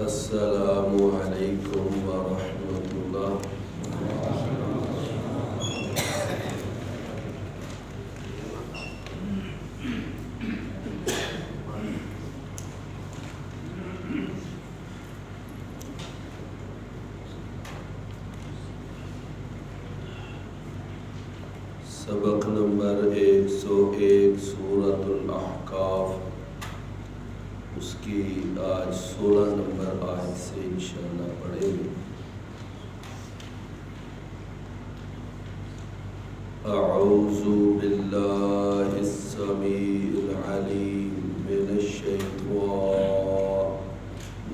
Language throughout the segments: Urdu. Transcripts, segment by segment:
السلام علیکم ورحمۃ اللہ۔ سبق نمبر 101 سورۃ الاحقاف، اس کی آج 16 نمبر آیت سے انشاءاللہ پڑھیں گے۔ اعوذ باللہ السمیع العلیم من الشیطان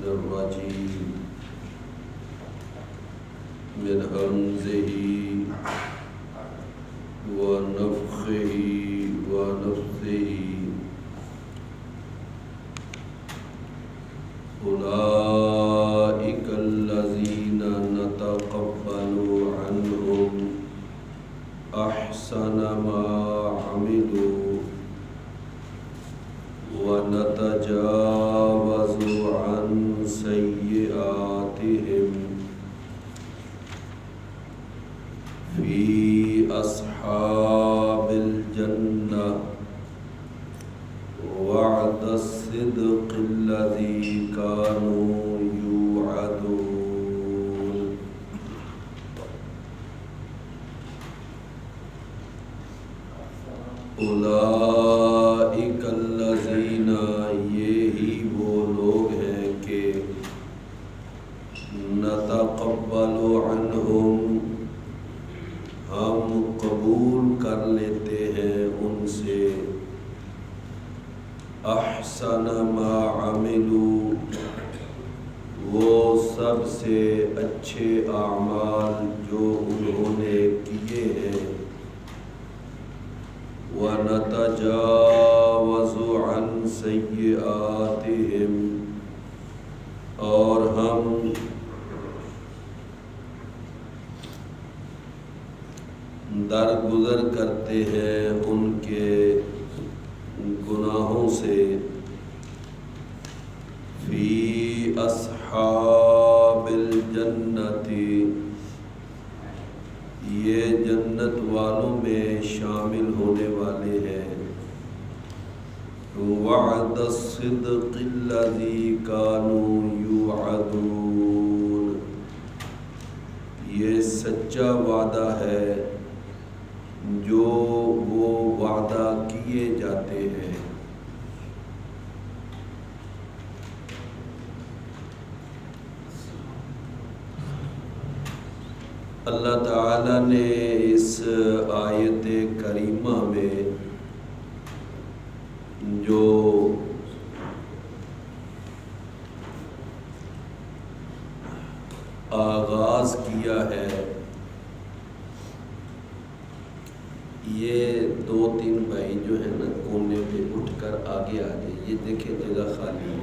الرجیم من همزہ ونفخہ ونفثہ۔ أولئك الذين نتقبل عنهم أحسن ما عملوا ونتجاوز عن سيئاتهم في أصحاب الجنة وعد الصدق الذي كانوا يوعدون۔ اولئک الذین، یہی وہ لوگ ہیں کہ نتقبل عنہم، ہم قبول کر لیتے ہیں ان سے، احسن ما عملوا، وہ سب سے اچھے اعمال جو انہوں نے کیے ہیں، وَنَتَجَاوَزُ عَنْ سَيِّئَاتِهِمْ، اور ہم درگزر کرتے ہیں ان کے گناہوں سے، فی اصحاب الجنت، یہ جنت والوں میں شامل ہونے والے ہیں، وعد الصدق الذی کانوا یوعدون، یہ سچا وعدہ ہے جو وہ وعدہ کیے جاتے ہیں۔ اللہ تعالیٰ نے اس آیت کریمہ میں جو آغاز کیا ہے، یہ 2-3 بھائی جو ہے نا کونے پہ اٹھ کر آگے آ جائے، یہ دیکھیں جگہ خالی ہے،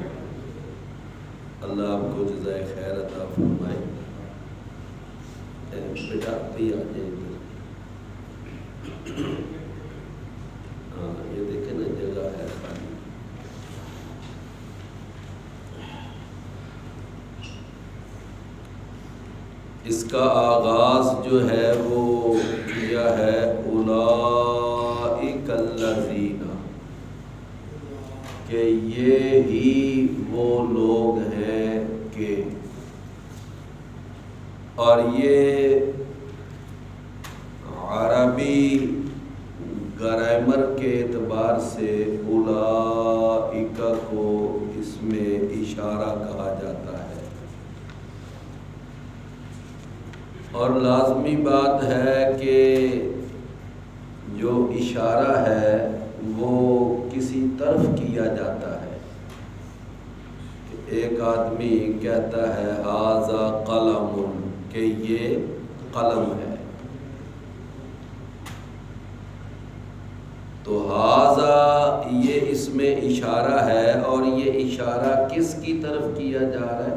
اللہ آپ کو جزائے خیر عطا فرمائے۔ بیٹا بھی آ جائے، ہاں یہ دیکھیں نا جگہ ہے خالی۔ اس کا آغاز جو ہے وہ کیا ہے اولئک الذین، کہ یہ ہی وہ لوگ ہیں کہ، اور یہ عربی گرامر کے اعتبار سے اولئک کو اس میں اشارہ کہا جاتا ہے، اور لازمی بات ہے کہ جو اشارہ ہے وہ کسی طرف کیا جاتا ہے۔ ایک آدمی کہتا ہے ھذا قلم، کہ یہ قلم ہے، تو ھذا یہ اس میں اشارہ ہے، اور یہ اشارہ کس کی طرف کیا جا رہا ہے؟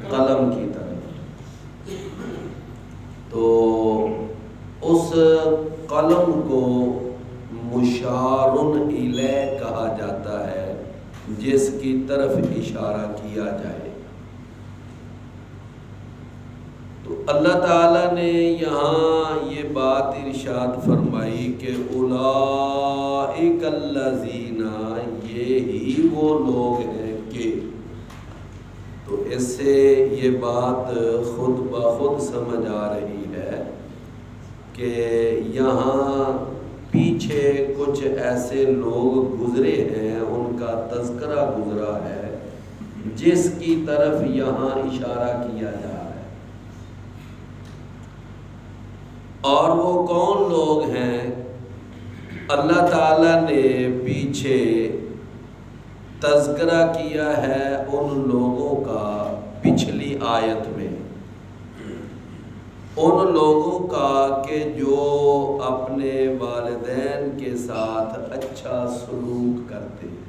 قلم کی طرف۔ تو اس قلم کو مشار الیہ کہا جاتا ہے، جس کی طرف اشارہ کیا جائے۔ اللہ تعالیٰ نے یہاں یہ بات ارشاد فرمائی کہ اولئک الذین، یہی وہ لوگ ہیں کہ، تو اس سے یہ بات خود بخود سمجھ آ رہی ہے کہ یہاں پیچھے کچھ ایسے لوگ گزرے ہیں، ان کا تذکرہ گزرا ہے جس کی طرف یہاں اشارہ کیا جا رہا ہے۔ اور وہ کون لوگ ہیں؟ اللہ تعالیٰ نے پیچھے تذکرہ کیا ہے ان لوگوں کا پچھلی آیت میں، ان لوگوں کا کہ جو اپنے والدین کے ساتھ اچھا سلوک کرتے ہیں،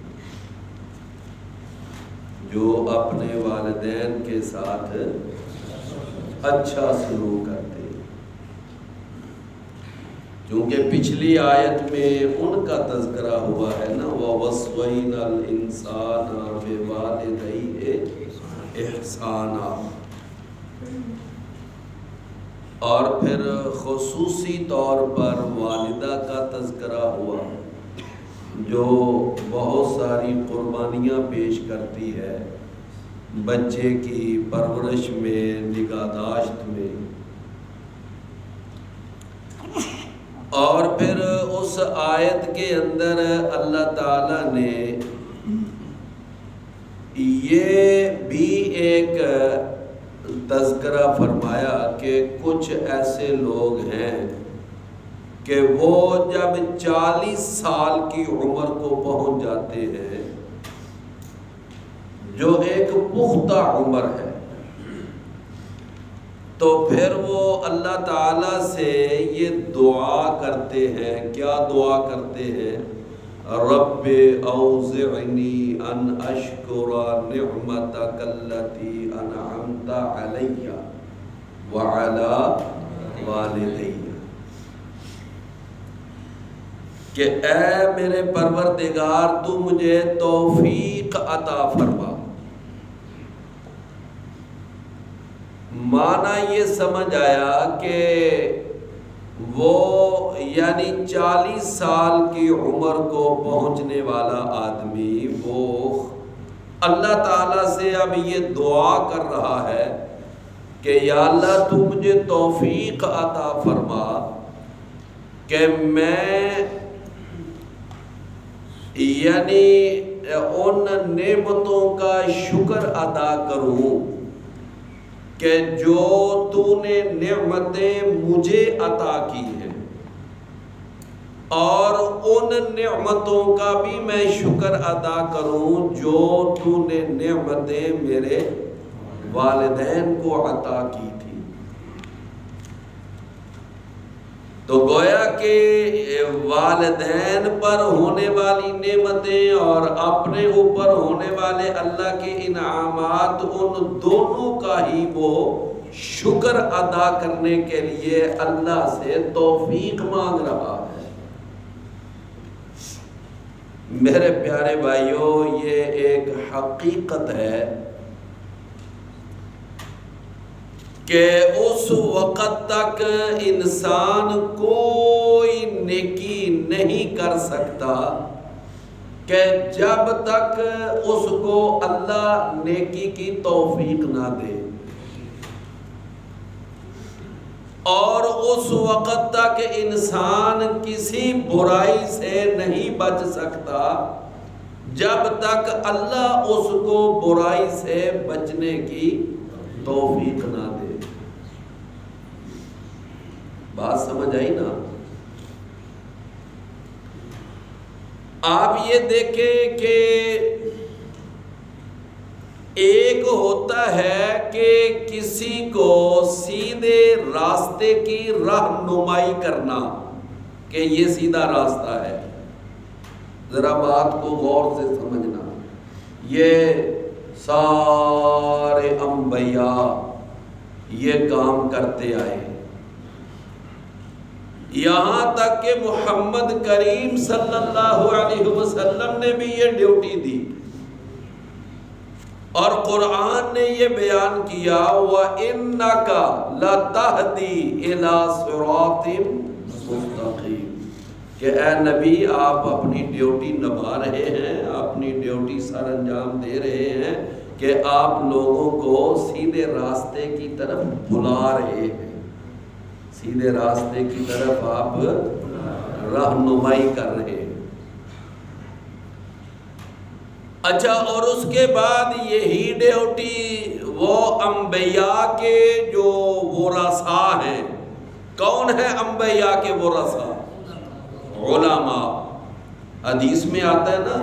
جو اپنے والدین کے ساتھ اچھا سلوک کرتے ہیں، کیونکہ پچھلی آیت میں ان کا تذکرہ ہوا ہے نا، وَوَصَّيْنَا الْإِنسَانَ بِوَالِدَيْهِ إِحْسَانًا، اور پھر خصوصی طور پر والدہ کا تذکرہ ہوا جو بہت ساری قربانیاں پیش کرتی ہے بچے کی پرورش میں، نگہداشت میں، اور پھر اس آیت کے اندر اللہ تعالیٰ نے یہ بھی ایک تذکرہ فرمایا کہ کچھ ایسے لوگ ہیں کہ وہ جب 40 سال کی عمر کو پہنچ جاتے ہیں، جو ایک پختہ عمر ہے، تو پھر وہ اللہ تعالیٰ سے یہ دعا کرتے ہیں۔ کیا دعا کرتے ہیں؟ رب اوزعنی ان اشکر نعمتک التی انعمت علی وعلی والدی، کہ اے میرے پروردگار تو مجھے توفیق عطا فرما۔ معنی یہ سمجھ آیا کہ وہ یعنی 40 سال کی عمر کو پہنچنے والا آدمی وہ اللہ تعالیٰ سے اب یہ دعا کر رہا ہے کہ یا اللہ تو مجھے توفیق عطا فرما کہ میں یعنی ان نعمتوں کا شکر ادا کروں کہ جو تو نے نعمتیں مجھے عطا کی ہیں، اور ان نعمتوں کا بھی میں شکر ادا کروں جو تو نے نعمتیں میرے والدین کو عطا کی تھی۔ تو گویا کہ والدین پر ہونے والی نعمتیں اور اپنے اوپر ہونے والے اللہ کے انعامات، ان دونوں کا ہی وہ شکر ادا کرنے کے لیے اللہ سے توفیق مانگ رہا ہے۔ میرے پیارے بھائیوں، یہ ایک حقیقت ہے کہ اس وقت تک انسان کوئی نیکی نہیں کر سکتا کہ جب تک اس کو اللہ نیکی کی توفیق نہ دے، اور اس وقت تک انسان کسی برائی سے نہیں بچ سکتا جب تک اللہ اس کو برائی سے بچنے کی توفیق نہ دے۔ بات سمجھ آئی نا؟ آپ یہ دیکھیں کہ ایک ہوتا ہے کہ کسی کو سیدھے راستے کی رہنمائی کرنا کہ یہ سیدھا راستہ ہے۔ ذرا بات کو غور سے سمجھنا، یہ سارے انبیاء یہ کام کرتے آئے، یہاں تک کہ محمد کریم صلی اللہ علیہ وسلم نے بھی یہ ڈیوٹی دی اور قرآن نے یہ بیان کیا وَإِنَّكَ لَتَهْدِي إِلَى صِرَاطٍ مُسْتَقِيمٍ کہ اے نبی آپ اپنی ڈیوٹی نبھا رہے ہیں، اپنی ڈیوٹی سر انجام دے رہے ہیں کہ آپ لوگوں کو سیدھے راستے کی طرف بلا رہے ہیں، سیدھے راستے کی طرف آپ رہنمائی کر رہے ہیں۔ اچھا، اور اس کے بعد یہی ڈیوٹی وہ انبیاء کے جو ورثاء ہیں، کون ہے انبیاء کے ورثاء؟ علماء۔ حدیث میں آتا ہے نا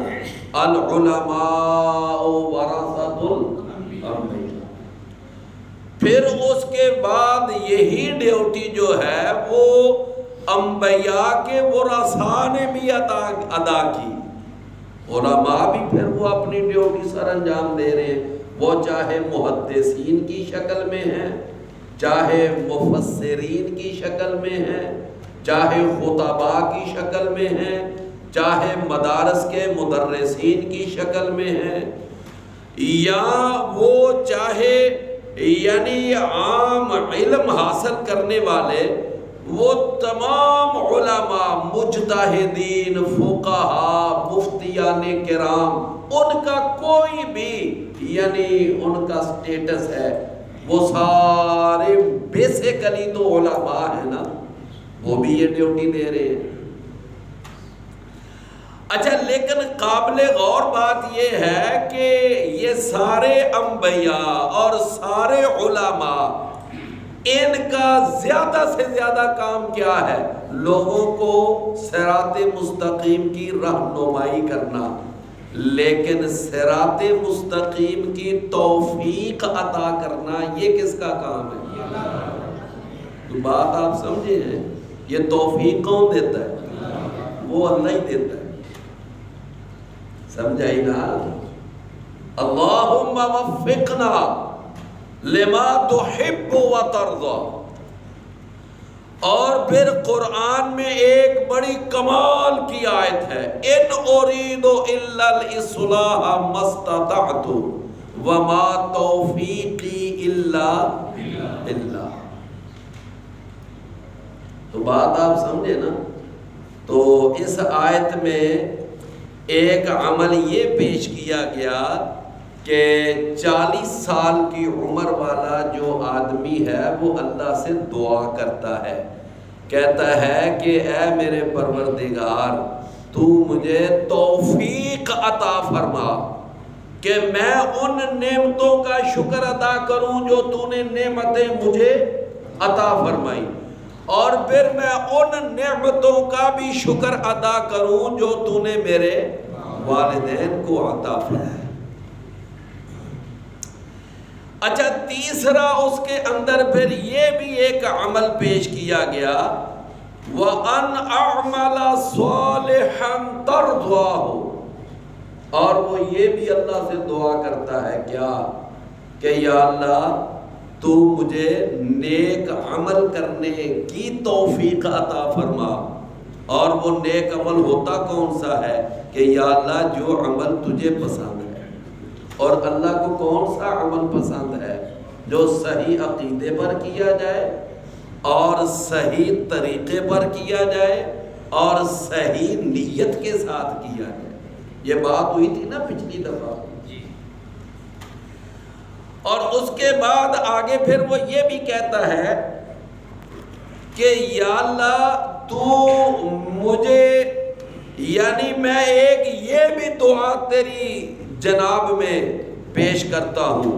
العلماء ورثۃ الانبیاء۔ پھر اس کے بعد یہی ڈیوٹی جو ہے وہ انبیاء کے ورثاء نے بھی ادا کی۔ علماء بھی پھر وہ اپنی ڈیوٹی سر انجام دے رہے ہیں، وہ چاہے محدثین کی شکل میں ہیں، چاہے مفسرین کی شکل میں ہیں، چاہے خطباء کی شکل میں ہیں، چاہے مدارس کے مدرسین کی شکل میں ہیں، یا وہ چاہے یعنی عام علم حاصل کرنے والے وہ تمام علماء، مجتہدین، فقہاء، مفتیان کرام، ان کا کوئی بھی یعنی ان کا سٹیٹس ہے، وہ سارے بیسیکلی تو علماء ہیں نا، وہ بھی یہ ڈیوٹی دے رہے ہیں۔ اچھا، لیکن قابل غور بات یہ ہے کہ یہ سارے انبیاء اور سارے علماء، ان کا زیادہ سے زیادہ کام کیا ہے؟ لوگوں کو صراط مستقیم کی رہنمائی کرنا، لیکن صراط مستقیم کی توفیق عطا کرنا یہ کس کا کام ہے؟ تو بات آپ سمجھے ہیں، یہ توفیق کون دیتا ہے؟ وہ اللہ ہی دیتا ہے، سمجھائی نا؟ اللہم وفقنا لما تحب و ترضا۔ اور پھر قرآن میں ایک بڑی کمال کی آیت ہے، ان اريد الا الاصلاح ما استطعت وما توفیقی الا باللہ۔ تو بات آپ سمجھے نا؟ تو اس آیت میں ایک عمل یہ پیش کیا گیا کہ 40 سال کی عمر والا جو آدمی ہے وہ اللہ سے دعا کرتا ہے، کہتا ہے کہ اے میرے پروردگار تو مجھے توفیق عطا فرما کہ میں ان نعمتوں کا شکر ادا کروں جو تو نے نعمتیں مجھے عطا فرمائی، اور پھر میں ان نعمتوں کا بھی شکر ادا کروں جو تو نے میرے والدین کو عطا فرمایا۔ اچھا، تیسرا اس کے اندر پھر یہ بھی ایک عمل پیش کیا گیا، وَأَنْ أَعْمَلَ صَالِحًا تَرْضَاهُ، اور وہ یہ بھی اللہ سے دعا کرتا ہے کیا کہ یا اللہ تو مجھے نیک عمل کرنے کی توفیق عطا فرما، اور وہ نیک عمل ہوتا کون سا ہے کہ یا اللہ جو عمل تجھے پسند ہے۔ اور اللہ کو کون سا عمل پسند ہے؟ جو صحیح عقیدے پر کیا جائے اور صحیح طریقے پر کیا جائے اور صحیح نیت کے ساتھ کیا جائے۔ یہ بات ہوئی تھی نا پچھلی دفعہ۔ اور اس کے بعد آگے پھر وہ یہ بھی کہتا ہے کہ یا اللہ تو مجھے یعنی میں ایک یہ بھی دعا تیری جناب میں پیش کرتا ہوں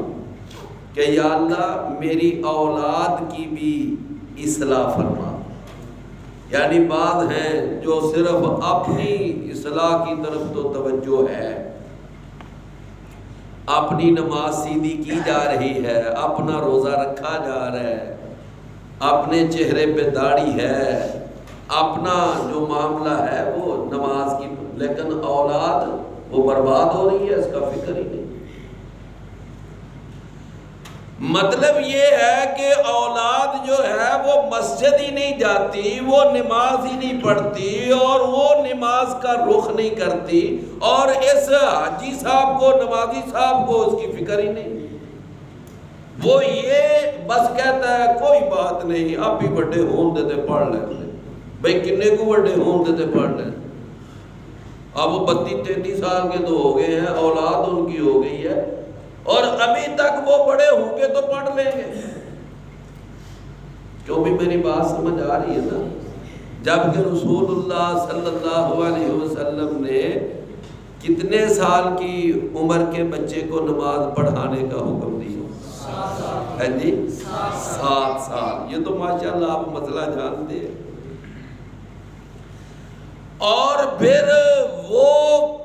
کہ یا اللہ میری اولاد کی بھی اصلاح فرما۔ یعنی بعض ہیں جو صرف اپنی اصلاح کی طرف تو توجہ ہے، اپنی نماز سیدھی کی جا رہی ہے، اپنا روزہ رکھا جا رہا ہے، اپنے چہرے پہ داڑھی ہے، اپنا جو معاملہ ہے وہ نماز کی، لیکن اولاد وہ برباد ہو رہی ہے، اس کا فکر ہی نہیں۔ مطلب یہ ہے کہ اولاد جو ہے وہ مسجد ہی نہیں جاتی، وہ نماز ہی نہیں پڑھتی، اور وہ نماز کا رخ نہیں کرتی، اور اس حاجی صاحب کو، نمازی صاحب کو اس کی فکر ہی نہیں، وہ یہ بس کہتا ہے کوئی بات نہیں، آپ ہی بڑے ہون دیتے پڑھ لیتے، بھئی کنے کو بڑے ہون دیتے پڑھ لیتے، اب وہ 32-33 سال کے تو ہو گئے ہیں، اولاد ان کی ہو گئی ہے، اور ابھی تک وہ بڑے ہوں گے تو پڑھ لیں گے۔ کیوں بھی میری بات سمجھ آ رہی ہے نا؟ جبکہ رسول اللہ صلی اللہ علیہ وسلم نے کتنے سال کی عمر کے بچے کو نماز پڑھانے کا حکم دیا ہے جی؟ 7 سال۔ یہ تو ماشاءاللہ آپ مسئلہ جانتے ہیں۔ اور پھر وہ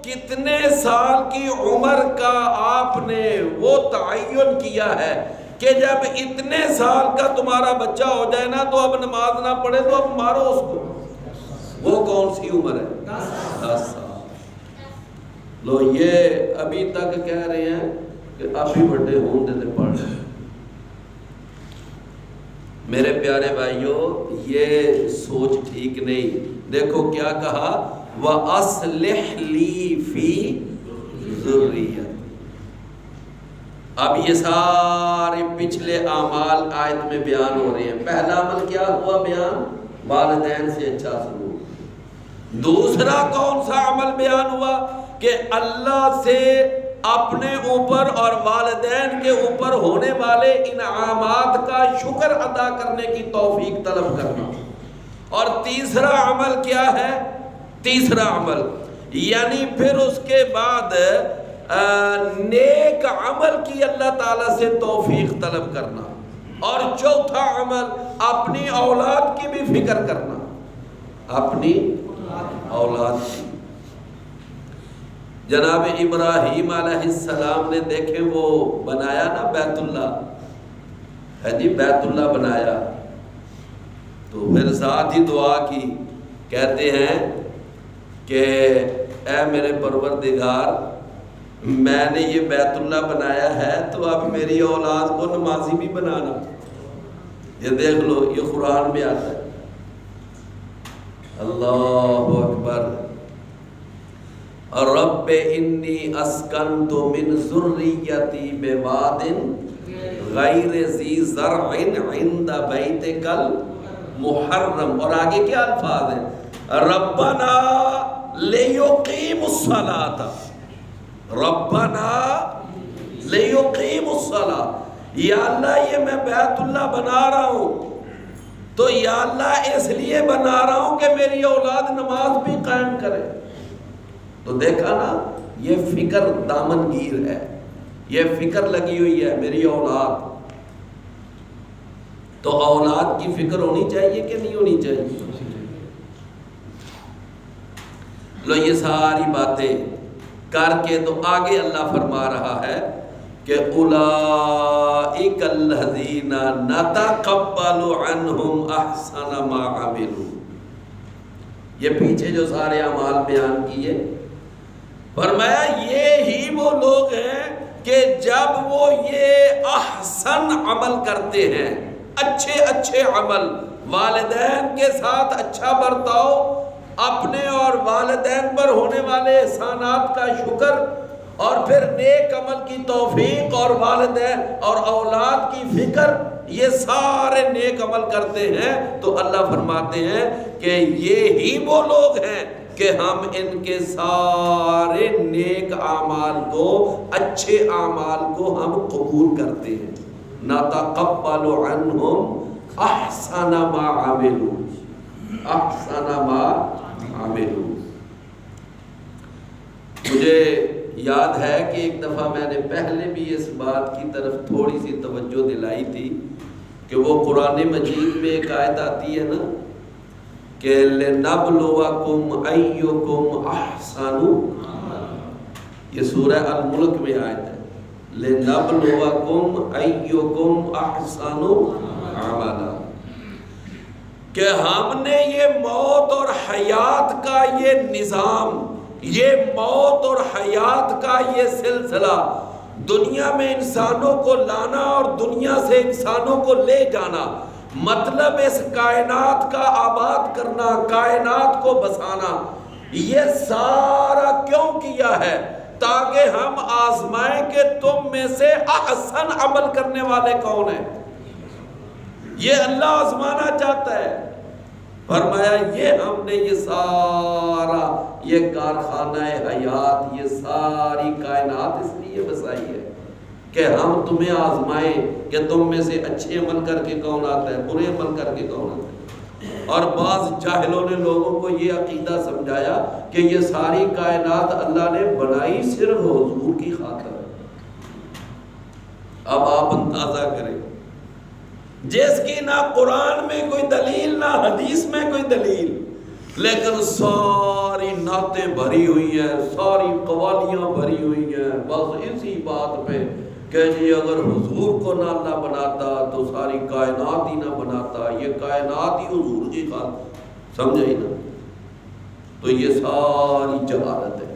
کتنے سال کی عمر کا آپ نے وہ تعین کیا ہے کہ جب اتنے سال کا تمہارا بچہ ہو جائے نا تو اب نماز نہ پڑھے تو اب مارو اس کو۔ وہ کون سی عمر ہے؟ 10 سال۔ لو یہ ابھی تک کہہ رہے ہیں کہ اب بھی بڑے ہوں دیتے پڑھ رہے ہیں۔ میرے پیارے بھائیوں، یہ سوچ ٹھیک نہیں۔ دیکھو کیا کہا، وَأَصْلِحْ لِي فِي ذُرِّيَّتِي۔ اب یہ سارے پچھلے اعمال آیت میں بیان ہو رہے ہیں۔ پہلا عمل کیا ہوا بیان؟ والدین سے اچھا سلوک۔ دوسرا کون سا عمل بیان ہوا؟ کہ اللہ سے اپنے اوپر اور والدین کے اوپر ہونے والے انعامات کا شکر ادا کرنے کی توفیق طلب کرنا۔ اور تیسرا عمل کیا ہے؟ تیسرا عمل یعنی پھر اس کے بعد نیک عمل کی اللہ تعالیٰ سے توفیق طلب کرنا۔ اور چوتھا عمل اپنی اولاد کی بھی فکر کرنا، اپنی اولاد کی۔ جناب ابراہیم علیہ السلام نے دیکھیں وہ بنایا نا بیت اللہ، ہے جی، بیت اللہ بنایا تو پھر ساتھ ہی دعا کی، کہتے ہیں کہ اے میرے پروردگار، میں نے یہ بیت اللہ بنایا ہے تو اب میری اولاد کو نمازی بھی بنانا۔ یہ دیکھ لو، یہ قرآن میں آتا ہے۔ اللہ اکبر۔ رب انی اسکنت من ذریتی بواد غیر ذی زرع عند بیتک المحرم۔ اور آگے کیا الفاظ ہیں؟ ربنا لیقیموا الصلاۃ، ربنا لیقیموا الصلاۃ۔ یا اللہ یہ میں بیت اللہ بنا رہا ہوں تو یا اللہ اس لیے بنا رہا ہوں کہ میری اولاد نماز بھی قائم کرے۔ تو دیکھا نا، یہ فکر دامن گیر ہے، یہ فکر لگی ہوئی ہے میری اولاد۔ تو اولاد کی فکر ہونی چاہیے کہ نہیں ہونی چاہیے؟ لو یہ ساری باتیں کر کے تو آگے اللہ فرما رہا ہے کہ اولئک الذین نتقبل عنہم احسن ما عملوا۔ یہ پیچھے جو سارے اعمال بیان کیے، فرمایا یہی وہ لوگ ہیں کہ جب وہ یہ احسن عمل کرتے ہیں، اچھے اچھے عمل، والدین کے ساتھ اچھا برتاؤ، اپنے اور والدین پر ہونے والے احسانات کا شکر، اور پھر نیک عمل کی توفیق اور والدین اور اولاد کی فکر، یہ سارے نیک عمل کرتے ہیں تو اللہ فرماتے ہیں کہ یہی وہ لوگ ہیں کہ ہم ان کے سارے نیک اعمال کو، اچھے اعمال کو ہم قبول کرتے ہیں۔ نتقبل عنہم احسن ما عملوا، احسن ما عملوا۔ مجھے یاد ہے کہ ایک دفعہ میں نے پہلے بھی اس بات کی طرف تھوڑی سی توجہ دلائی تھی کہ وہ قرآن مجید میں ایک آیت آتی ہے نا کہ لِنَبْلُوَكُمْ أَيُّكُمْ أَحْسَنُ، یہ سورہ الملک میں آیت ہے، لِنَبْلُوَكُمْ أَيُّكُمْ أَحْسَنُ عَمَلًا، کہ ہم نے یہ موت اور حیات کا یہ نظام، یہ موت اور حیات کا یہ سلسلہ دنیا میں انسانوں کو لانا اور دنیا سے انسانوں کو لے جانا، مطلب اس کائنات کا آباد کرنا، کائنات کو بسانا، یہ سارا کیوں کیا ہے؟ تاکہ ہم آزمائیں کہ تم میں سے احسن عمل کرنے والے کون ہیں۔ یہ اللہ آزمانا چاہتا ہے۔ فرمایا یہ ہم نے یہ سارا یہ کارخانہ حیات، یہ ساری کائنات اس لیے بسائی ہے کہ ہم تمہیں آزمائیں کہ تم میں سے اچھے عمل کر کے کون آتا ہے، برے عمل کر کے کون آتا ہے۔ اور بعض جاہلوں نے لوگوں کو یہ عقیدہ سمجھایا کہ یہ ساری کائنات اللہ نے بنائی صرف حضور کی خاطر۔ اب آپ اندازہ کریں، جس کی نہ قرآن میں کوئی دلیل نہ حدیث میں کوئی دلیل، لیکن ساری نعتیں بھری ہوئی ہیں، ساری قوالیاں بھری ہوئی ہیں بس اسی بات پہ کہ جی اگر حضور کو نہ اللہ بناتا تو ساری کائنات ہی نہ بناتا، یہ کائنات ہی حضور کی خاطر، سمجھے نا؟ تو یہ ساری جہالت ہے۔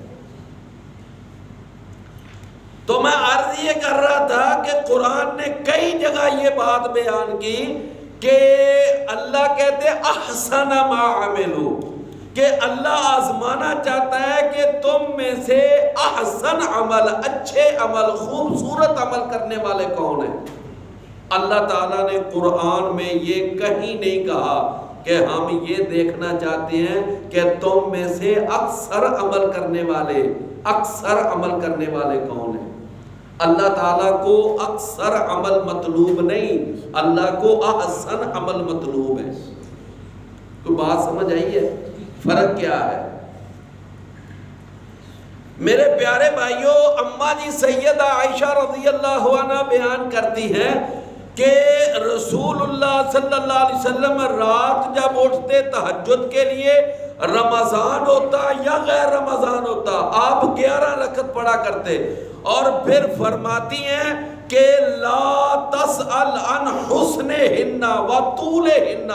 تو میں عرض یہ کر رہا تھا کہ قرآن نے کئی جگہ یہ بات بیان کی کہ اللہ کہتے احسن ما عملو، کہ اللہ آزمانا چاہتا ہے کہ تم میں سے احسن عمل، اچھے عمل، خوبصورت عمل کرنے والے کون ہیں۔ اللہ تعالیٰ نے قرآن میں یہ کہیں نہیں کہا کہ ہم یہ دیکھنا چاہتے ہیں کہ تم میں سے اکثر عمل کرنے والے کون ہیں۔ اللہ تعالیٰ کو اکثر عمل مطلوب نہیں، اللہ کو احسن عمل مطلوب ہے۔ کوئی بات سمجھ آئی ہے؟ فرق کیا ہے؟ میرے پیارے بھائیوں، اماں جی سیدہ عائشہ رضی اللہ عنہ بیان کرتی ہیں کہ رسول اللہ صلی اللہ علیہ وسلم رات جب اٹھتے تہجد کے لیے، رمضان ہوتا یا غیر رمضان ہوتا، آپ 11 رکعت پڑھا کرتے، اور پھر فرماتی ہیں کہ لا تسأل عن حسنہن وطولہن،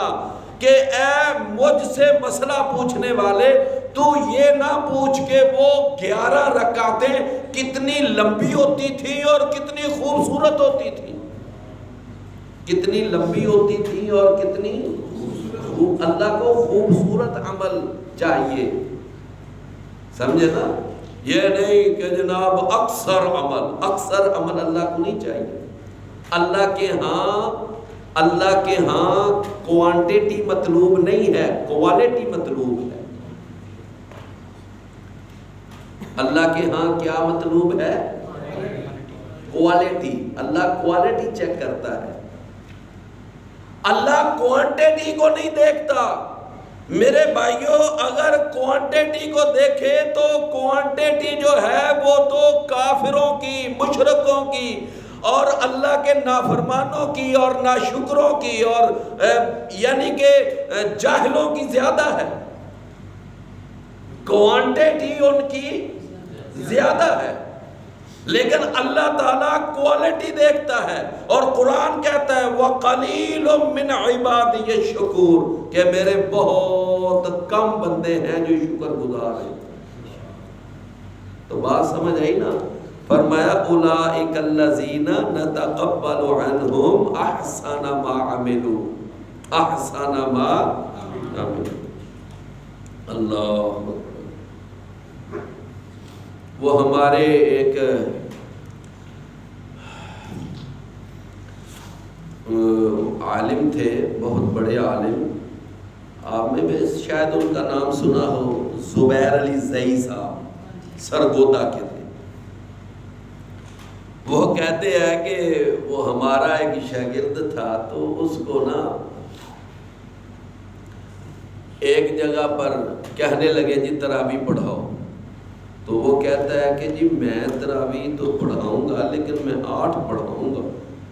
کہ اے مجھ سے مسئلہ پوچھنے والے تو یہ نہ پوچھ کہ وہ 11 رکعتیں کتنی لمبی ہوتی تھی اور کتنی خوبصورت ہوتی تھی، کتنی لمبی ہوتی تھی اور کتنی اللہ کو خوبصورت عمل چاہیے، سمجھے نا؟ یہ نہیں کہ جناب اکثر عمل اللہ کو نہیں چاہیے۔ اللہ کے ہاں کوانٹیٹی مطلوب نہیں ہے، کوالٹی مطلوب ہے۔ اللہ کے ہاں کیا مطلوب ہے؟ کوالٹی۔ اللہ کوالٹی چیک کرتا ہے، اللہ کوانٹیٹی کو نہیں دیکھتا۔ میرے بھائیوں، اگر کوانٹیٹی کو دیکھے تو کوانٹیٹی جو ہے وہ تو کافروں کی، مشرکوں کی اور اللہ کے نافرمانوں کی اور ناشکروں کی اور یعنی کہ جاہلوں کی زیادہ ہے، کوانٹیٹی ان کی زیادہ ہے، لیکن اللہ تعالیٰ کوالٹی دیکھتا ہے۔ اور قرآن کہتا ہے وَقَلِيلٌ مِّنْ عِبَادِيَ الشُّكُورُ، کہ میرے بہت کم بندے ہیں جو شکر گزار ہیں۔ تو بات سمجھ آئی نا؟ فرمایا اولئک الذین نتقبل عنہم احسن ما عملوا، احسن ما عملوا۔ اللہ، وہ ہمارے ایک عالم تھے، بہت بڑے عالم، آپ نے بھی شاید ان کا نام سنا ہو، زبیر علی زئی صاحب، سرگودا کے تھے۔ وہ کہتے ہیں کہ وہ ہمارا ایک شاگرد تھا، تو اس کو نا ایک جگہ پر کہنے لگے جی تراویح پڑھاؤ، تو وہ کہتا ہے کہ جی میں تراویح تو پڑھاؤں گا لیکن میں 8 پڑھاؤں گا۔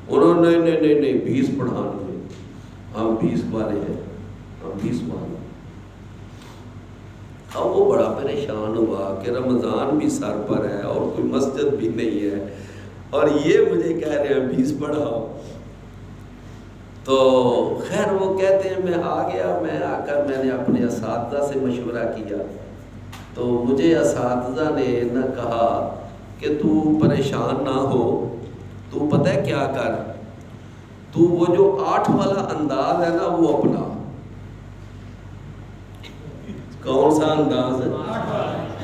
انہوں نے نہیں 20 پڑھانے ہیں، ہم 20 والے ہیں، ہم 20 والے۔ اب وہ بڑا پریشان ہوا کہ رمضان بھی سر پر ہے اور کوئی مسجد بھی نہیں ہے، اور یہ مجھے کہہ رہے ہیں 20 پڑھاؤ۔ تو خیر وہ کہتے ہیں میں آ گیا، میں آ کر میں نے اپنے اساتذہ سے مشورہ کیا، تو مجھے اساتذہ نے نہ کہا کہ تو پریشان نہ ہو، تو پتہ ہے کیا کر، تو وہ جو 8 والا انداز ہے نا وہ اپنا۔ کون سا انداز ہے؟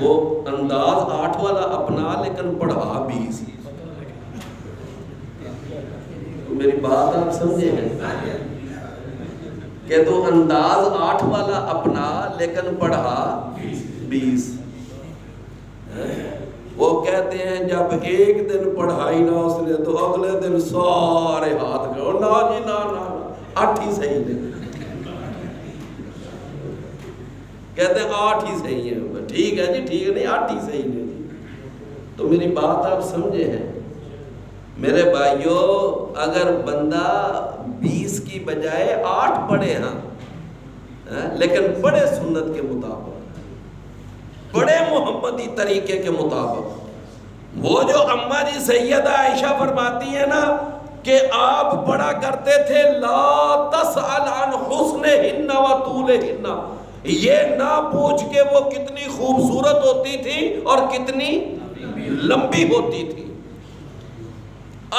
وہ انداز 8 والا اپنا، لیکن پڑھا 20۔ تو میری بات آپ سمجھے ہیں کہ تو انداز 8 والا اپنا لیکن پڑھا 20۔ وہ کہتے ہیں جب ایک دن پڑھائی نہ اس نے تو اگلے دن سارے ہاتھ کرو، نا جی نا 8 ہی صحیح ہے، کہتے ہیں 8 ہی صحیح ہے، ٹھیک ہے جی ٹھیک ہے، نہیں 8 ہی صحیح ہے جی۔ تو میری بات آپ سمجھے ہیں میرے بھائیو، اگر بندہ 20 کی بجائے 8 پڑھے ہاں، لیکن بڑے سنت کے مطابق، بڑے محمدی طریقے کے مطابق، وہ جو اماں جی سیدہ عائشہ فرماتی ہیں نا کہ آپ پڑھا کرتے تھے لا تسأل عن حسنہن و طولہن، یہ نہ پوچھ کے وہ کتنی خوبصورت ہوتی تھی اور کتنی لمبی ہوتی تھی۔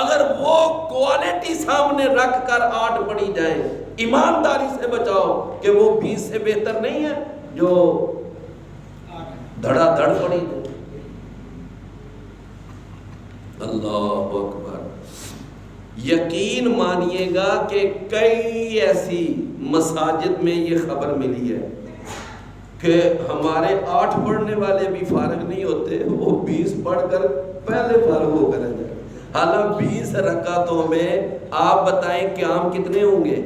اگر وہ کوالٹی سامنے رکھ کر 8 پڑھی جائیں، ایمانداری سے بچاؤ کہ وہ 20 سے بہتر نہیں ہے جو دھڑا دھڑ پڑی تھی۔ اللہ اکبر۔ یقین مانیے گا کہ کئی ایسی مساجد میں یہ خبر ملی ہے کہ ہمارے 8 پڑھنے والے بھی فارغ نہیں ہوتے، وہ 20 پڑھ کر پہلے فارغ ہو کر جائے۔ حالانکہ 20 رکعتوں میں آپ بتائیں قیام کتنے ہوں گے؟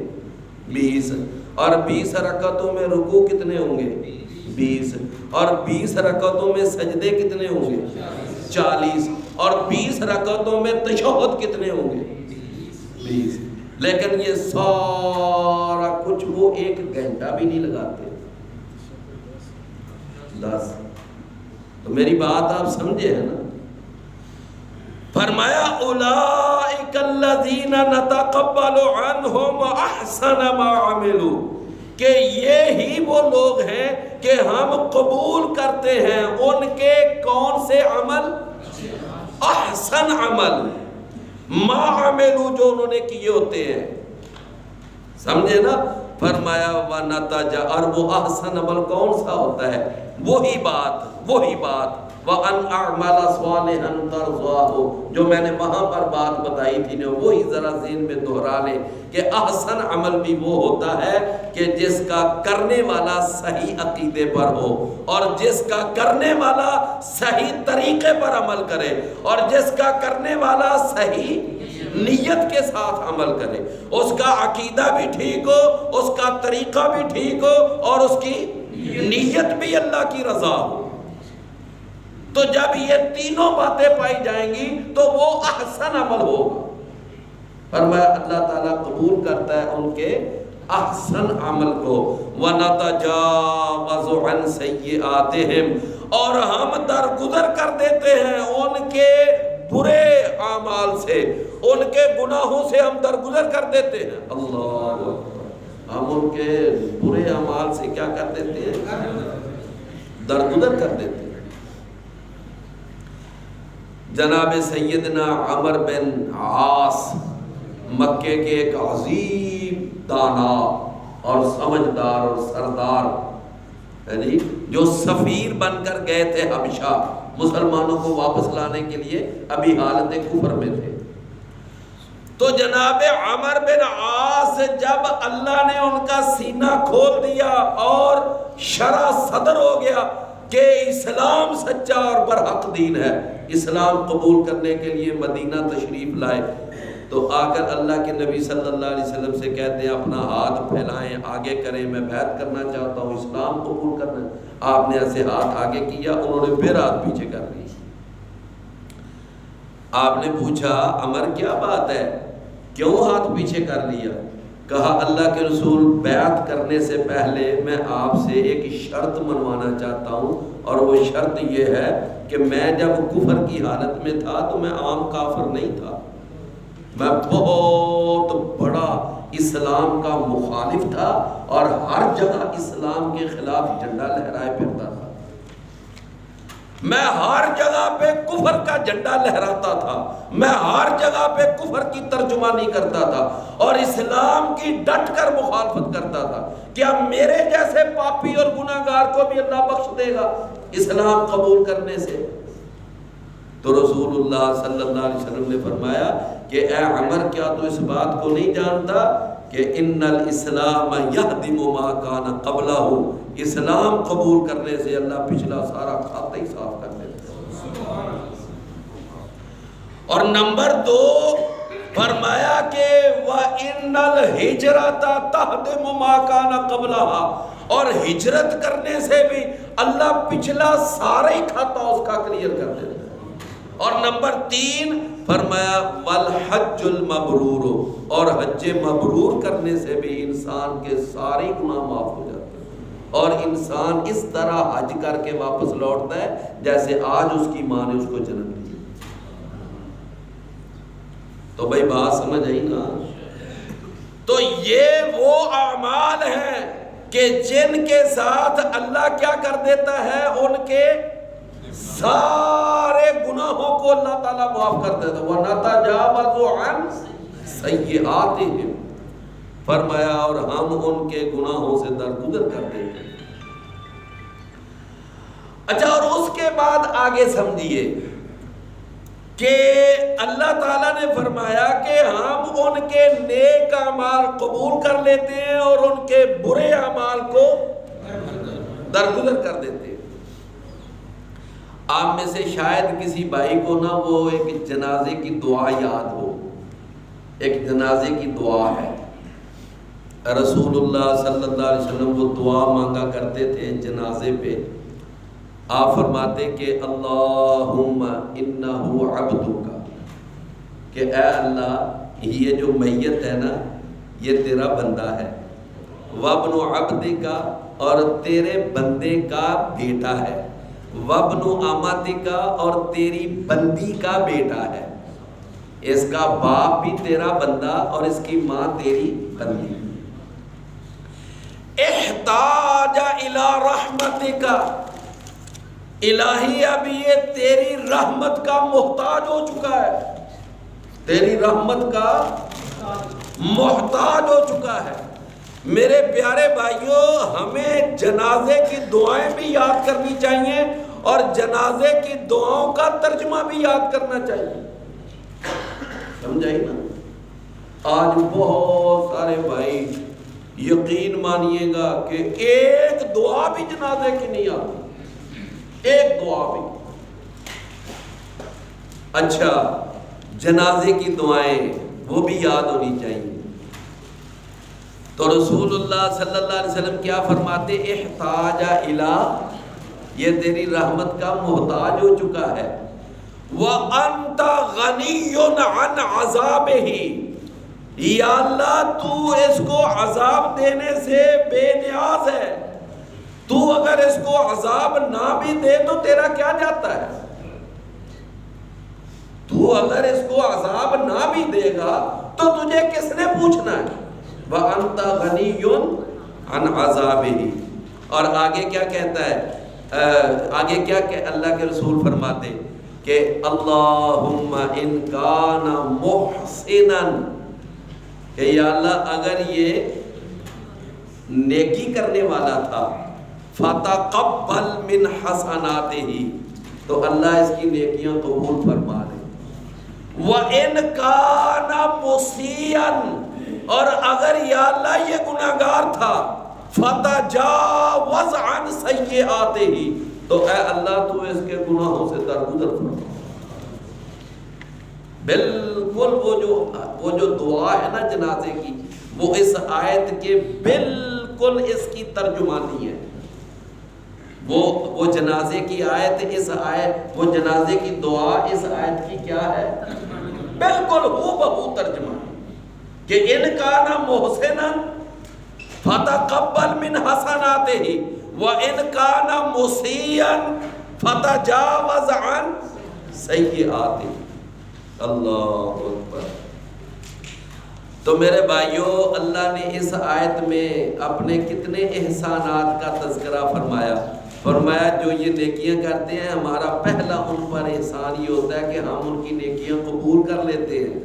20۔ اور 20 رکعتوں میں رکوع کتنے ہوں گے؟ 20۔ اور 20 رکعتوں میں سجدے کتنے ہوں گے؟ 40۔ اور 20 رکعتوں میں تشہد کتنے ہوں گے؟ 20۔ لیکن یہ سارا کچھ وہ 1 گھنٹہ بھی نہیں لگاتے 10۔ تو میری بات آپ سمجھے ہیں نا؟ فرمایا اولئک الذین نتقبل عنہم احسن ما عملوا، کہ یہ ہی وہ لوگ ہیں کہ ہم قبول کرتے ہیں ان کے کون سے عمل؟ احسن عمل، ما عملوا جو انہوں نے کیے ہوتے ہیں، سمجھے نا؟ فرمایا وَنَتَجَ، اور وہ احسن عمل کون سا ہوتا ہے؟ وہی بات وَأَنْ أَعْمَلَ صَالِحًا تَرْضَاهُ، جو میں نے وہاں پر بات بتائی تھی نا، وہی ذرا ذہن میں دہرا لیں کہ احسن عمل بھی وہ ہوتا ہے کہ جس کا کرنے والا صحیح عقیدے پر ہو، اور جس کا کرنے والا صحیح طریقے پر عمل کرے، اور جس کا کرنے والا صحیح نیت کے ساتھ عمل کرے، اس کا عقیدہ بھی ٹھیک ہو، اس کا طریقہ بھی ٹھیک ہو، اور اس کی نیت بھی اللہ کی رضا ہو۔ تو جب یہ تینوں باتیں پائی جائیں گی تو وہ احسن عمل ہوگا۔ فرمایا اللہ تعالیٰ قبول کرتا ہے ان کے احسن عمل کو۔ وَنَتَجَاوَزُ عَنْ سَيِّئَاتِهِمْ، اور ہم درگزر کر دیتے ہیں ان کے برے اعمال سے، ان کے گناہوں سے ہم درگزر کر دیتے ہیں۔ اللہ، ہم ان کے برے اعمال سے کیا کر دیتے ہیں؟ درگزر کر دیتے ہیں۔ جناب سیدنا عمر بن عاص، مکے کے ایک عظیم دانا اور سمجھدار اور سردار، یعنی جو سفیر بن کر گئے تھے حبشہ، مسلمانوں کو واپس لانے کے لیے، ابھی حالت کفر میں تھے۔ تو جناب عمر بن عاص جب اللہ نے ان کا سینہ کھول دیا اور شرح صدر ہو گیا کہ اسلام سچا اور برحق دین ہے، اسلام قبول کرنے کے لیے مدینہ تشریف لائے، تو آ کر اللہ کے نبی صلی اللہ علیہ وسلم سے کہتے ہیں اپنا ہاتھ پھیلائیں، آگے کریں، میں بیعت کرنا چاہتا ہوں، اسلام قبول کرنا۔ آپ نے ایسے ہاتھ آگے کیا، انہوں نے پھر ہاتھ پیچھے کر لی۔ آپ نے پوچھا عمر کیا بات ہے، کیوں ہاتھ پیچھے کر لیا؟ کہا اللہ کے رسول، بیعت کرنے سے پہلے میں آپ سے ایک شرط منوانا چاہتا ہوں، اور وہ شرط یہ ہے کہ میں جب کفر کی حالت میں تھا تو میں عام کافر نہیں تھا، میں بہت بڑا اسلام کا مخالف تھا اور ہر جگہ اسلام کے خلاف جھنڈا لہرائے پھرتا تھا۔ میں ہر جگہ پہ کفر کا جھنڈا لہراتا تھا، میں ہر جگہ پہ کفر کی ترجمانی کرتا تھا اور اسلام کی ڈٹ کر مخالفت کرتا تھا۔ کیا میرے جیسے پاپی اور گناہگار کو بھی اللہ بخش دے گا اسلام قبول کرنے سے؟ تو رسول اللہ صلی اللہ علیہ وسلم نے فرمایا کہ اے عمر، کیا تو اس بات کو نہیں جانتا کہ ان الاسلام یہدم ما کان قبلہ، اسلام قبول کرنے سے اللہ پچھلا سارا کھاتا ہی صاف کر دیتا۔ اور نمبر 2 فرمایا کہ وَإِنَّ الْهِجْرَةَ تَهْدِمُ مَا كَانَ قَبْلَهَا، اور ہجرت کرنے سے بھی اللہ پچھلا سارا ہی کھاتا اس کا کلیئر کر دیتا۔ اور نمبر 3 فرمایا وَالْحَجُّ الْمَبْرُورُ، اور حج مبرور کرنے سے بھی انسان کے سارے گناہ معاف ہو جاتے ہیں اور انسان اس طرح حج کر کے واپس لوٹتا ہے جیسے آج اس کی ماں نے اس کو جنم دیا۔ تو بھائی بات سمجھ آئی نا؟ تو یہ وہ اعمال ہیں کہ جن کے ساتھ اللہ کیا کر دیتا ہے، ان کے سارے گناہوں کو اللہ تعالیٰ معاف کر دیتا ہے۔ وَنَتَجَاوَزُ عَنْ سَيِّئَاتِهِمْ، فرمایا اور ہم ان کے گناہوں سے درگزر کر دیتے ہیں۔ اچھا، اور اس کے بعد آگے سمجھیے کہ اللہ تعالیٰ نے فرمایا کہ ہم ان کے نیک اعمال قبول کر لیتے ہیں اور ان کے برے اعمال کو درگزر کر دیتے ہیں۔ آپ میں سے شاید کسی بھائی کو نہ وہ ایک جنازے کی دعا یاد ہو۔ ایک جنازے کی دعا ہے، رسول اللہ صلی اللہ علیہ وسلم وہ دعا مانگا کرتے تھے جنازے پہ۔ آپ فرماتے کہ اللہم انہو عبدک، کہ اے اللہ یہ جو میت ہے نا یہ تیرا بندہ ہے، وابن عبدک، اور تیرے بندے کا بیٹا ہے، وابن امتک، اور تیری بندی کا بیٹا ہے، اس کا باپ بھی تیرا بندہ اور اس کی ماں تیری بندی، احتاج الی رحمتک، الہی اب یہ تیری رحمت کا محتاج ہو چکا ہے، تیری رحمت کا محتاج ہو چکا ہے۔ میرے پیارے بھائیوں، ہمیں جنازے کی دعائیں بھی یاد کرنی چاہیے اور جنازے کی دعاؤں کا ترجمہ بھی یاد کرنا چاہیے، سمجھائی نا؟ آج بہت سارے بھائی یقین مانیے گا کہ ایک دعا بھی جنازے کی نہیں آتی، ایک دعا بھی۔ اچھا، جنازے کی دعائیں وہ بھی یاد ہونی چاہیے۔ تو رسول اللہ صلی اللہ علیہ وسلم کیا فرماتے؟ احتاج الی، یہ تیری رحمت کا محتاج ہو چکا ہے، وَأَنْتَ غَنِيٌّ عَنْ عَذَابِهِ، یا اللہ تو اس کو عذاب دینے سے بے نیاز ہے، تو اگر اس کو عذاب نہ بھی دے تو تیرا کیا جاتا ہے؟ تو اگر اس کو عذاب نہ بھی دے گا تو تجھے کس نے پوچھنا ہے؟ وَأَنْتَ غَنِيٌّ عَنْ عَذَابِهِ۔ اور آگے کیا کہتا ہے؟ آگے کیا کہ اللہ کے رسول فرماتے کہ اللہم ان کان محسنا، کہ یا اللہ اگر یہ نیکی کرنے والا تھا فتقبل من حسناتہ، تو اللہ اس کی نیکیاں قبول فرما لے، وَإِن كَانَ مُسِيئًا، اور اگر یا اللہ یہ گناہگار تھا فَتَجَاوَزْ عَنْ سَيِّئَاتِهِ، تو اے اللہ تو اس کے گناہوں سے درگزر فرما۔ بالکل وہ جو دعا ہے نا جنازے کی، وہ اس آیت کے بالکل اس کی ترجمانی ہے۔ وہ جنازے کی آیت، اس آیت، وہ جنازے کی دعا اس آیت کی کیا ہے؟ بالکل ہو بہو ترجمہ، کہ ان کان محسنا فتقبل من حسناتہ وَإِن كَانَ مُسِيئًا فَتَجَاوَزْ عَنْ سَيِّئَاتِهِ۔ اللہ اکبر۔ تو میرے بھائیوں، اللہ نے اس آیت میں اپنے کتنے احسانات کا تذکرہ فرمایا۔ فرمایا جو یہ نیکیاں کرتے ہیں ہمارا پہلا ان پر احسان یہ ہوتا ہے کہ ہم ان کی نیکیاں قبول کر لیتے ہیں.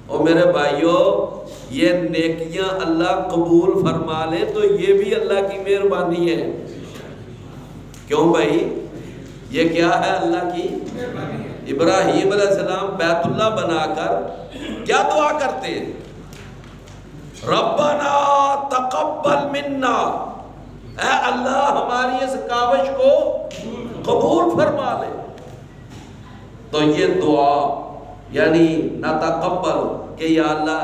اور میرے بھائیوں یہ نیکیاں اللہ قبول فرما لے تو یہ بھی اللہ کی مہربانی ہے. کیوں بھائی؟ یہ کیا ہے؟ اللہ کی مہربانی. ابراہیم علیہ السلام بیت اللہ بنا کر کیا دعا کرتے ہیں؟ ربنا تقبل منا، اے اللہ ہماری اس کاوش کو قبول فرما لے. تو یہ دعا یعنی نتقبل کہ یا اللہ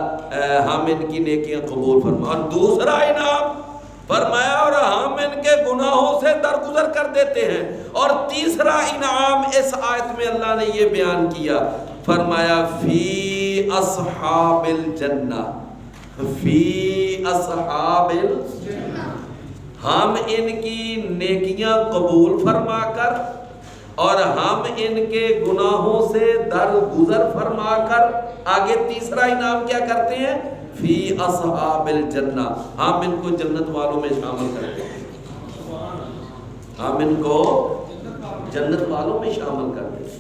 ہم ان کی نیکیاں قبول فرما. اور دوسرا انعام فرمایا اور ہم ان کے گناہوں سے درگزر کر دیتے ہیں. اور تیسرا انعام اس آیت میں اللہ نے یہ بیان کیا، فرمایا فی اصحاب الجنہ، فی اصحاب الجنہ، ہم ان کی نیکیاں قبول فرما کر اور ہم ان کے گناہوں سے درگزر فرما کر آگے تیسرا انعام کیا کرتے ہیں؟ فی اصحاب الجنہ، ہم ان کو جنت والوں میں شامل کرتے ہیں. ہم ان کو جنت والوں میں شامل کرتے ہیں.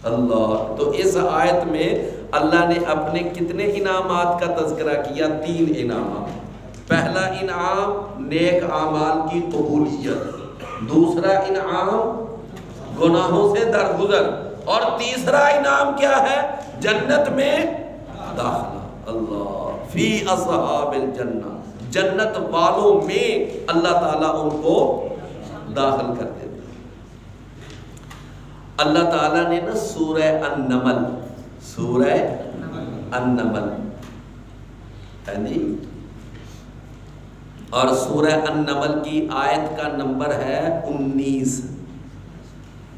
اللہ. تو اس آیت میں اللہ نے اپنے کتنے انعامات کا تذکرہ کیا؟ 3 انعامات. پہلا انعام نیک اعمال کی قبولیت، دوسرا انعام گناہوں سے درگزر، اور تیسرا انعام کیا ہے؟ جنت میں داخلہ. اللہ. فی اصحاب الجنہ، جنت والوں میں اللہ تعالیٰ ان کو داخل کر دیتے. اللہ تعالیٰ نے نا سورہ النمل، سورہ النمل اور سورہ النمل کی آیت کا نمبر ہے 19.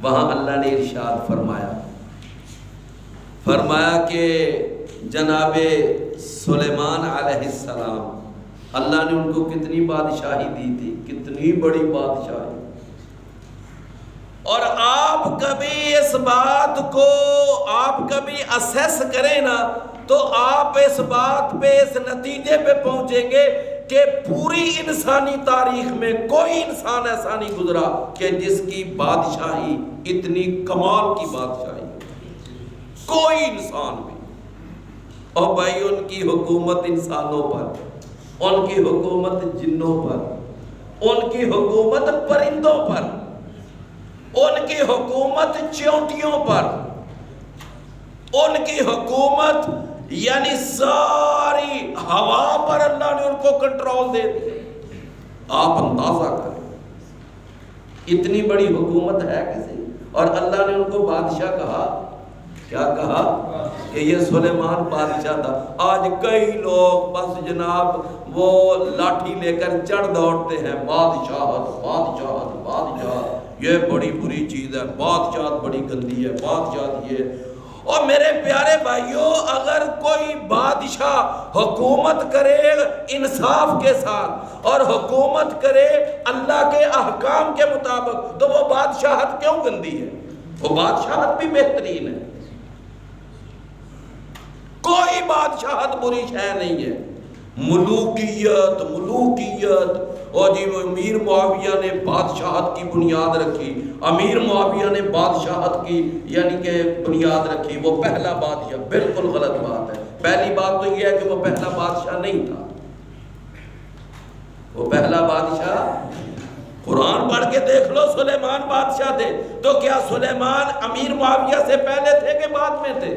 وہاں اللہ نے ارشاد فرمایا کہ جناب سلیمان علیہ السلام، اللہ نے ان کو کتنی بادشاہی دی تھی، کتنی بڑی بادشاہی. اور آپ کبھی اس بات کو آپ کبھی اسیس کریں نا تو آپ اس بات پہ اس نتیجے پہ پہنچیں گے کہ پوری انسانی تاریخ میں کوئی انسان ایسا نہیں گزرا کہ جس کی بادشاہی اتنی کمال کی بادشاہی، کوئی انسان بھی. اور بھائی ان کی حکومت انسانوں پر، ان کی حکومت جنوں پر، ان کی حکومت پرندوں پر، ان کی حکومت چیونٹیوں پر، ان کی حکومت یعنی ساری ہوا پر اللہ نے ان کو کنٹرول دے دی. آپ اندازہ کریں اتنی بڑی حکومت ہے کسی، اور اللہ نے ان کو بادشاہ کہا. کیا کہا؟ کہ یہ سلیمان بادشاہ تھا. آج کئی لوگ بس جناب وہ لاٹھی لے کر چڑھ دوڑتے ہیں، بادشاہت بادشاہت بادشاہت، یہ بڑی بری چیز ہے، بادشاہت بڑی گندی ہے، بادشاہت یہ. اور میرے پیارے بھائیوں اگر کوئی بادشاہ حکومت کرے انصاف کے ساتھ اور حکومت کرے اللہ کے احکام کے مطابق تو وہ بادشاہت کیوں گندی ہے؟ وہ بادشاہت بھی بہترین ہے. کوئی بادشاہت بری شے نہیں ہے. ملوکیت اور جی امیر معاویہ نے بادشاہت کی بنیاد رکھی، امیر معاویہ نے بادشاہت کی یعنی کہ بنیاد رکھی، وہ پہلا بادشاہ. بالکل غلط بات ہے. پہلی بات تو یہ ہے کہ وہ پہلا بادشاہ نہیں تھا. وہ پہلا بادشاہ، قرآن پڑھ کے دیکھ لو، سلیمان بادشاہ تھے. تو کیا سلیمان امیر معاویہ سے پہلے تھے کہ بعد میں تھے؟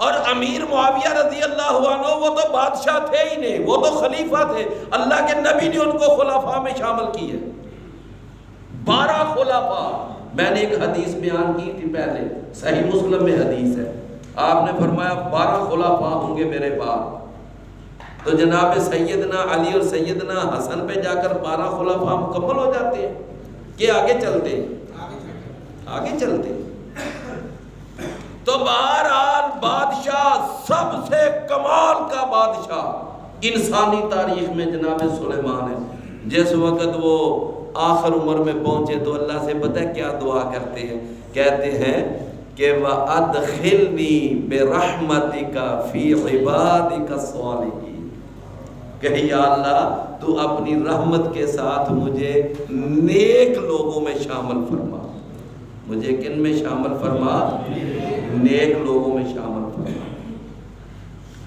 اور امیر معاویہ رضی اللہ عنہ وہ تو بادشاہ تھے ہی نہیں، وہ تو خلیفہ تھے. اللہ کے نبی نے ان کو خلفاء میں شامل کیے، 12 خلفاء. میں نے ایک حدیث بیان کی تھی پہلے، صحیح مسلم میں حدیث ہے. آپ نے فرمایا 12 خلفاء ہوں گے میرے بعد. تو جناب سیدنا علی اور سیدنا حسن پہ جا کر 12 خلفاء مکمل ہو جاتے ہیں کہ آگے چلتے. تو بہرحال بادشاہ سب سے کمال کا بادشاہ انسانی تاریخ میں جناب سلیمان ہے. جس وقت وہ آخر عمر میں پہنچے تو اللہ سے پتہ ہے کیا دعا کرتے ہیں؟ کہتے ہیں کہ وَأَدْخِلْنِي بِرَحْمَتِكَ فِي عِبَادِكَ الصَّالِحِينَ. کہ یا اللہ تو اپنی رحمت کے ساتھ مجھے نیک لوگوں میں شامل فرما. مجھے کن میں شامل فرما؟ نیک لوگوں میں شامل فرما.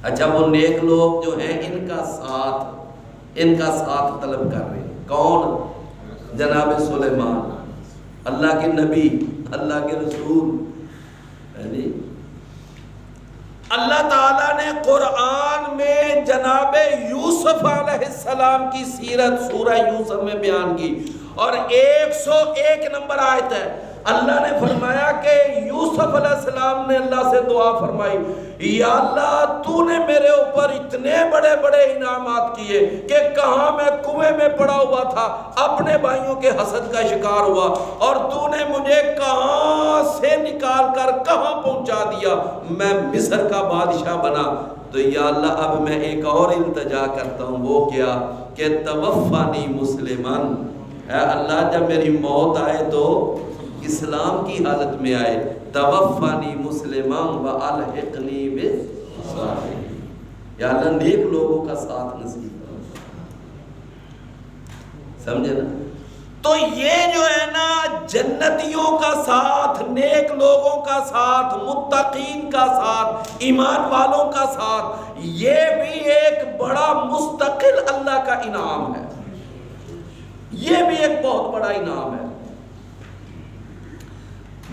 اچھا وہ نیک لوگ جو ہیں ان کا ساتھ طلب کر رہے ہیں. کون؟ جناب سلیمان، اللہ کے نبی، اللہ کے رسول. اللہ تعالیٰ نے قرآن میں جناب یوسف علیہ السلام کی سیرت سورہ یوسف میں بیان کی، اور 101 نمبر آیت ہے. اللہ نے فرمایا کہ یوسف علیہ السلام نے اللہ سے دعا فرمائی، یا اللہ تو نے میرے اوپر اتنے بڑے بڑے انعامات کیے کہ کہاں میں کنویں میں پڑا ہوا تھا، اپنے بھائیوں کے حسد کا شکار ہوا، اور تو نے مجھے کہاں سے نکال کر کہاں پہنچا دیا، میں مصر کا بادشاہ بنا. تو یا اللہ اب میں ایک اور التجا کرتا ہوں، وہ کیا کہ توفانی مسلمان. اے اللہ جب میری موت آئے تو اسلام کی حالت میں آئے. توفانی مسلمان والحقنی بالصالحین. یا اللہ نیک لوگوں کا ساتھ نصیب کرو. سمجھے نا؟ تو یہ جو ہے نا جنتیوں کا ساتھ، نیک لوگوں کا ساتھ، متقین کا ساتھ، ایمان والوں کا ساتھ، یہ بھی ایک بڑا مستقل اللہ کا انعام ہے. یہ بھی ایک بہت بڑا انعام ہے.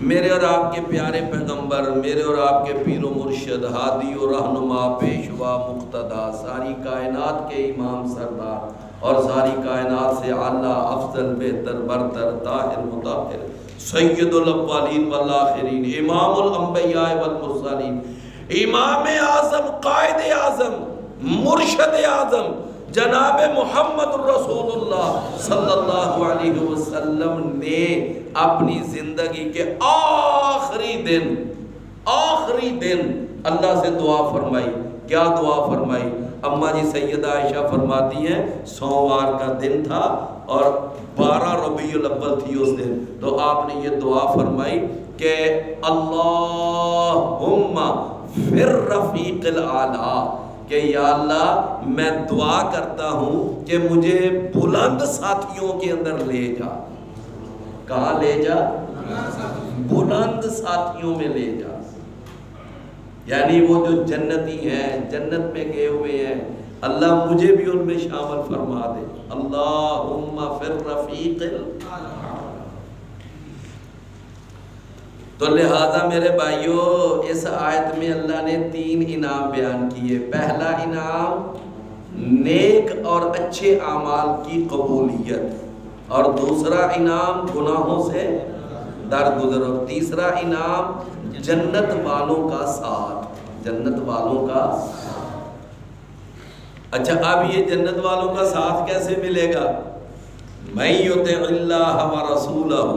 میرے اور آپ کے پیارے پیغمبر، میرے اور آپ کے پیر و مرشد، ہادی و رہنما، پیشوا مقتدا، ساری کائنات کے امام سردار، اور ساری کائنات سے اعلیٰ، افضل، بہتر، برتر، طاہر، مطہر، سید الاولین والآخرین، امام الانبیاء والمرسلین، امام اعظم، قائد اعظم، مرشد اعظم جناب محمد رسول اللہ صلی اللہ علیہ وسلم نے اپنی زندگی کے آخری دن اللہ سے دعا فرمائی. کیا دعا فرمائی؟ اماں جی سیدہ عائشہ فرماتی ہیں سوموار کا دن تھا اور 12 ربیع الاول تھی اس دن. تو آپ نے یہ دعا فرمائی کہ اللہم فی الرفیق الاعلیٰ، کہ یا اللہ میں دعا کرتا ہوں کہ مجھے بلند ساتھیوں کے اندر لے جا. کہاں لے جا؟ بلند ساتھیوں میں لے جا. یعنی وہ جو جنتی ہیں، جنت میں گئے ہوئے ہیں، اللہ مجھے بھی ان میں شامل فرما دے. اللہم فی الرفیق الاعلیٰ. تو لہذا میرے بھائیوں اس آیت میں اللہ نے 3 انعام بیان کیے. پہلا انعام نیک اور اچھے اعمال کی قبولیت، اور دوسرا انعام گناہوں سے درگزر، اور تیسرا انعام جنت والوں کا ساتھ. جنت والوں کا اچھا اب یہ جنت والوں کا ساتھ کیسے ملے گا؟ مَن یُطِعِ اللَّهَ وَرَسُولَهُ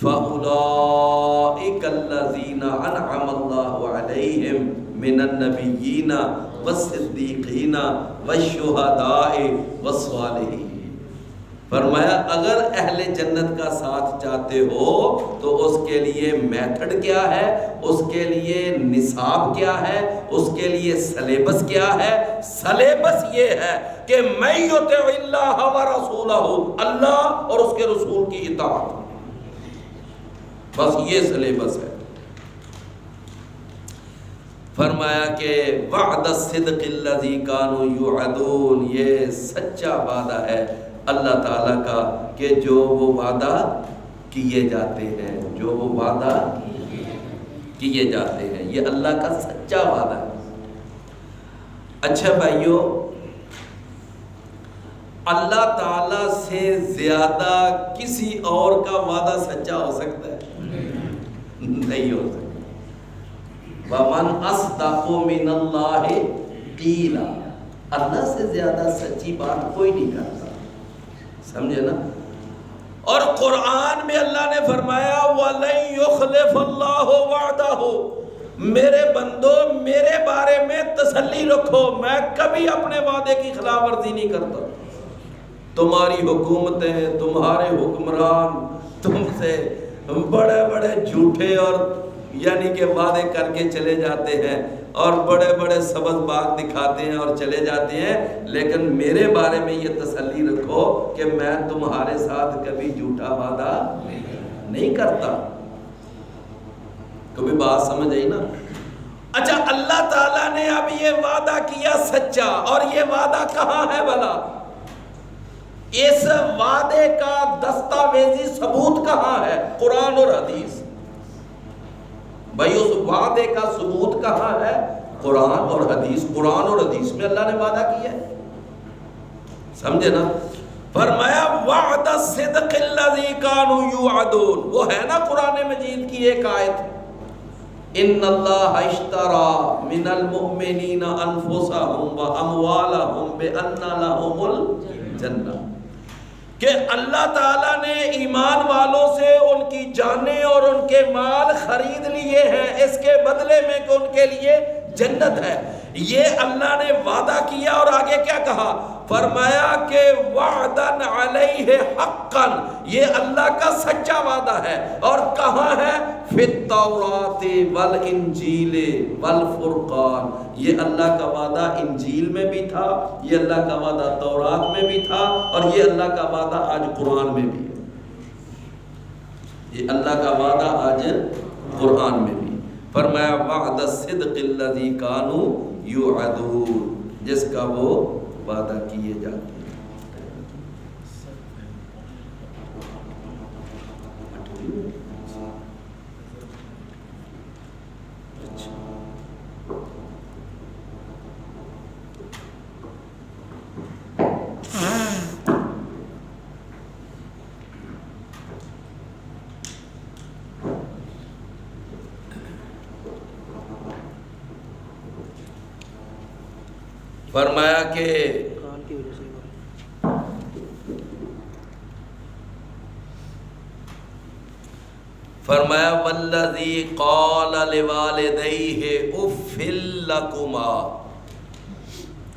فَأُولَئِكَ الَّذِينَ أَنْعَمَ اللَّهُ عَلَيْهِمْ مِنَ النَّبِيِّينَ وَالصِّدِّيقِينَ وَالشُّهَدَاءِ وَالصَّالِحِينَ. فرمایا اگر اہل جنت کا ساتھ چاہتے ہو تو اس کے لیے میتھڈ کیا ہے، اس کے لیے نصاب کیا ہے، اس کے لیے سلیبس کیا ہے؟ سلیبس یہ ہے کہ مَن یُطِعِ اللَّهَ وَرَسُولَهُ، اللہ اور اس کے رسول کی اطاعت. بس یہ سلیبس ہے. فرمایا کہ وعد الصدق الذی کانوا یوعدون، یہ سچا وعدہ ہے اللہ تعالیٰ کا کہ جو وہ وعدہ کیے جاتے ہیں، جو وہ وعدہ کیے جاتے ہیں، یہ اللہ کا سچا وعدہ ہے. اچھا بھائیو، اللہ تعالیٰ سے زیادہ کسی اور کا وعدہ سچا ہو سکتا ہے؟ نہیں ہو سکتا. وَمَنْ أَصْدَقُ مِنَ اللَّهِ قِيلًا، اللہ سے زیادہ سچی بات کوئی نہیں کرتا. سمجھے نا؟ اور قرآن میں اللہ نے فرمایا وَلَن يُخْلِفَ اللَّهُ وَعْدَهُ، میرے بندو میرے بارے میں تسلی رکھو، میں کبھی اپنے وعدے کی خلاف ورزی نہیں کرتا. تمہاری حکومتیں، تمہارے حکمران تم سے بڑے بڑے جھوٹے اور یعنی کہ وعدے کر کے چلے جاتے ہیں اور بڑے بڑے سبز باغ دکھاتے ہیں اور چلے جاتے ہیں، لیکن میرے بارے میں یہ تسلی رکھو کہ میں تمہارے ساتھ کبھی جھوٹا وعدہ نہیں کرتا۔ کبھی بات سمجھ آئی نا؟ اچھا، اللہ تعالیٰ نے اب یہ وعدہ کیا سچا، اور یہ وعدہ کہاں ہے بھلا؟ اس وعدے کا دستاویزی ثبوت کہاں ہے؟ قرآن اور حدیث۔ بھائی اس وعدے کا ثبوت کہاں ہے؟ قرآن اور حدیث۔ قرآن اور حدیث میں اللہ نے وعدہ کیا ہے، سمجھے نا؟ فرمایا وعد الصدق الذی کانوا یوعدون، وہ ہے نا قرآن مجید کی ایک آیت، ان اللہ اشتری من المؤمنین انفسهم واموالهم بان لهم الجنہ، کہ اللہ تعالیٰ نے ایمان والوں سے ان کی جانیں اور ان کے مال خرید لیے ہیں اس کے بدلے میں کہ ان کے لیے جنت ہے۔ یہ اللہ نے وعدہ کیا، اور آگے کیا کہا؟ فرمایا کہ وعدن علیہ حقا، یہ اللہ کا سچا وعدہ ہے، اور کہاں ہے؟ فی التوراۃ والانجیل والفرقان، یہ اللہ کا وعدہ انجیل میں بھی تھا، یہ اللہ کا وعدہ تورات میں بھی تھا، اور یہ اللہ کا وعدہ آج قرآن میں بھی ہے۔ یہ اللہ کا وعدہ آج قرآن میں بھی۔ فرمایا وعد الصدق الذی کانوا یوعدون، جس کا وہ وعدہ کیے جاتے ہیں۔ فرمایا کہ فرمایا والذی قال لوالدیہ اف لکما۔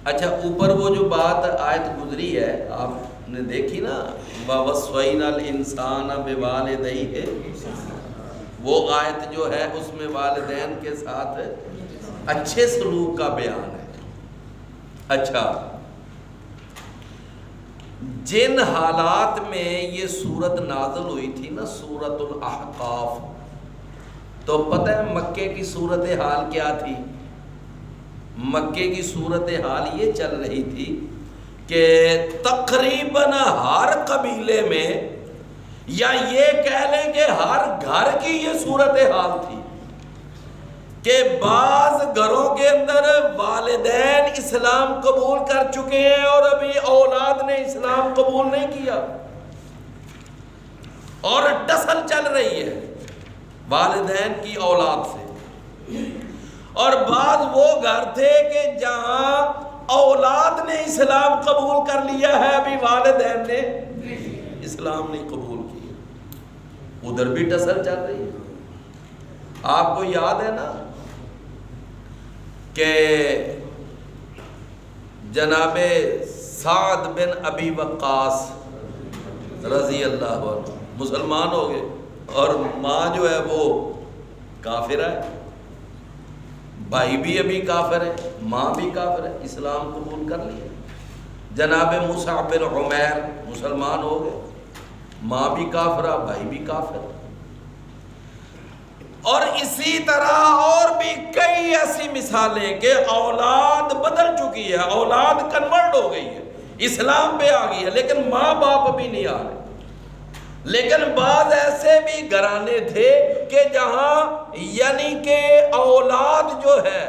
اچھا، اوپر وہ جو بات آیت گزری ہے آپ نے دیکھی نا، وَوَصَّيْنَا الْإِنسَانَ بِوَالِدَيْهِ، وہ آیت جو ہے اس میں والدین کے ساتھ اچھے سلوک کا بیان ہے۔ اچھا، جن حالات میں یہ سورت نازل ہوئی تھی نا، سورت الاحقاف، تو پتہ ہے مکے کی صورتحال کیا تھی؟ مکے کی صورتحال یہ چل رہی تھی کہ تقریباً ہر قبیلے میں، یا یہ کہہ لیں کہ ہر گھر کی یہ صورتحال تھی کہ بعض گھروں کے اندر والدین اسلام قبول کر چکے ہیں اور ابھی اولاد نے اسلام قبول نہیں کیا، اور ٹسل چل رہی ہے والدین کی اولاد سے۔ اور بعض وہ گھر تھے کہ جہاں اولاد نے اسلام قبول کر لیا ہے، ابھی والدین نے اسلام نہیں قبول کیا، ادھر بھی ٹسل چل رہی ہے۔ آپ کو یاد ہے نا کہ جناب سعد بن ابی وقاص رضی اللہ عنہ مسلمان ہو گئے، اور ماں جو ہے وہ کافرہ ہے، بھائی بھی ابھی کافر ہے، ماں بھی کافر ہے، اسلام قبول کر لیا۔ جناب مصعب بن عمیر مسلمان ہو گئے، ماں بھی کافرہ، بھائی بھی کافر۔ اور اسی طرح اور بھی کئی ایسی مثالیں کہ اولاد بدل چکی ہے، اولاد کنورٹ ہو گئی ہے، اسلام پہ آ گئی ہے، لیکن ماں باپ ابھی نہیں آ رہے۔ لیکن بعض ایسے بھی گھرانے تھے کہ جہاں یعنی کہ اولاد جو ہے،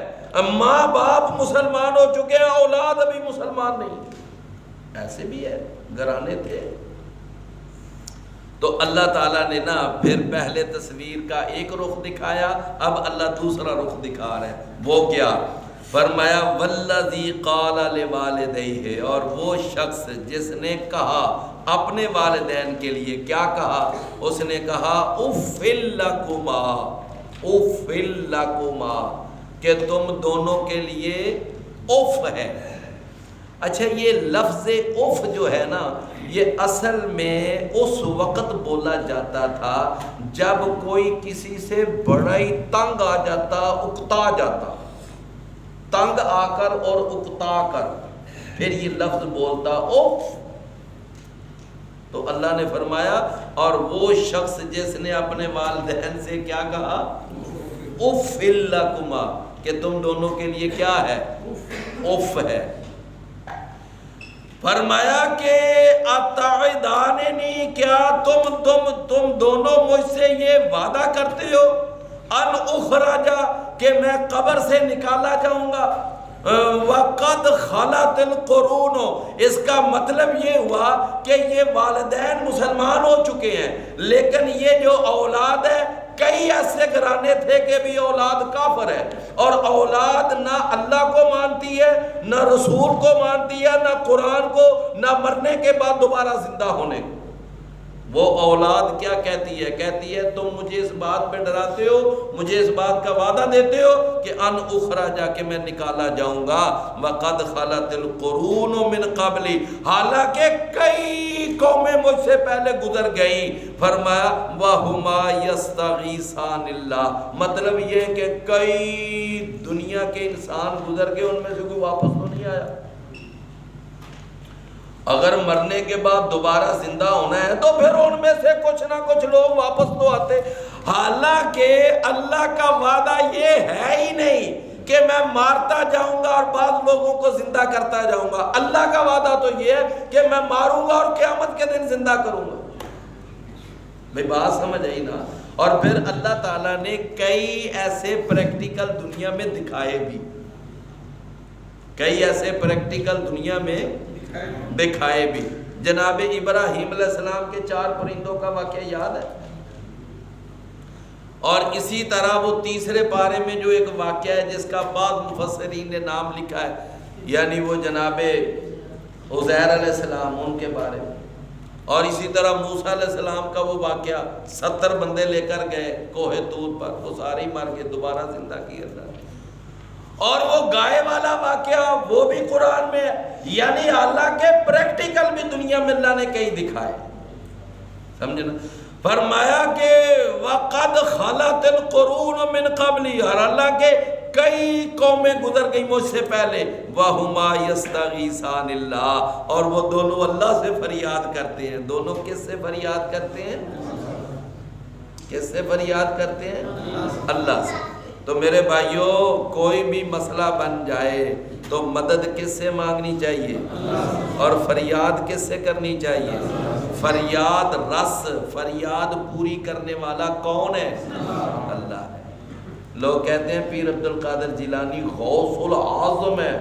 ماں باپ مسلمان ہو چکے ہیں، اولاد ابھی مسلمان نہیں، ایسے بھی ہے گھرانے تھے۔ تو اللہ تعالیٰ نے نا پھر پہلے تصویر کا ایک رخ دکھایا، اب اللہ دوسرا رخ دکھا رہے ہیں، وہ کیا؟ فرمایا والذی قال لوالدیہ، اور وہ شخص جس نے کہا اپنے والدین کے لیے، کیا کہا؟ اس نے کہا اف لکما، اف لکما، کہ تم دونوں کے لیے اف ہے۔ اچھا یہ لفظ اف جو ہے نا یہ اصل میں اس وقت بولا جاتا تھا جب کوئی کسی سے بڑا ہی تنگ آ جاتا، اکتا جاتا، تنگ آ کر اور اکتا کر پھر یہ لفظ بولتا اف۔ تو اللہ نے فرمایا اور وہ شخص جس نے اپنے والدین سے کیا کہا، اف لکما، کہ تم دونوں کے لیے کیا ہے، اف ہے۔ فرمایا کہ اتعداننی، کیا تم دونوں مجھ سے یہ وعدہ کرتے ہو، ان اخرجا، کہ میں قبر سے نکالا جاؤں گا، وقد خلت القرون، اس کا مطلب یہ ہوا کہ یہ والدین مسلمان ہو چکے ہیں لیکن یہ جو اولاد ہے، کئی ایسے گھرانے تھے کہ بھی اولاد کافر ہے، اور اولاد نہ اللہ کو مانتی ہے، نہ رسول کو مانتی ہے، نہ قرآن کو، نہ مرنے کے بعد دوبارہ زندہ ہونے کو۔ وہ اولاد کیا کہتی ہے، کہتی ہے تم مجھے اس بات پہ ڈراتے ہو، مجھے اس بات کا وعدہ دیتے ہو کہ ان اخرجا، کہ میں نکالا جاؤں گا، وقد خلت القرون من قبلی، حالانکہ کئی قومیں مجھ سے پہلے گزر گئیں۔ فرمایا وہما یستغیثان اللہ، مطلب یہ کہ کئی دنیا کے انسان گزر گئے، ان میں سے کوئی واپس تو نہیں آیا۔ اگر مرنے کے بعد دوبارہ زندہ ہونا ہے تو پھر ان میں سے کچھ نہ کچھ لوگ واپس تو آتے، حالانکہ اللہ کا وعدہ یہ ہے ہی نہیں کہ میں مارتا جاؤں گا اور بعض لوگوں کو زندہ کرتا جاؤں گا۔ اللہ کا وعدہ تو یہ ہے کہ میں ماروں گا اور قیامت کے دن زندہ کروں گا۔ بھئی بات سمجھ آئی نا؟ اور پھر اللہ تعالیٰ نے کئی ایسے پریکٹیکل دنیا میں دکھائے بھی، کئی ایسے پریکٹیکل دنیا میں دکھائے بھی۔ جناب ابراہیم علیہ السلام کے 4 پرندوں کا واقعہ یاد ہے، اور اسی طرح وہ تیسرے پارے میں جو ایک واقعہ ہے جس کا بعض مفسرین نے نام لکھا ہے، یعنی وہ جناب عزیر علیہ السلام، ان کے بارے میں، اور اسی طرح موسیٰ علیہ السلام کا وہ واقعہ 70 بندے لے کر گئے کوہ طور پر، وہ سارے ہی مر گئے، دوبارہ زندہ کیا تھا، اور وہ گائے والا واقعہ وہ بھی قرآن میں ہے۔ یعنی اللہ کے پریکٹیکل بھی دنیا میں اللہ نے کئی دکھائے، سمجھنا۔ فرمایا کہ وَقَدْ خَلَتِ الْقُرُونُ مِنْ قَبْلِ، اور اللہ کے کئی قومیں گزر گئی مجھ سے پہلے، وَهُمَا يَسْتَغِيثَانِ اللَّهِ، اور وہ دونوں اللہ سے فریاد کرتے ہیں۔ دونوں کس سے فریاد کرتے ہیں؟ کس سے فریاد کرتے ہیں؟ اللہ سے۔ تو میرے بھائیوں، کوئی بھی مسئلہ بن جائے تو مدد کس سے مانگنی چاہیے، اور فریاد کس سے کرنی چاہیے؟ فریاد رس، فریاد پوری کرنے والا کون ہے؟ اللہ ہے۔ لوگ کہتے ہیں پیر عبد القادر جیلانی غوث العظم ہے،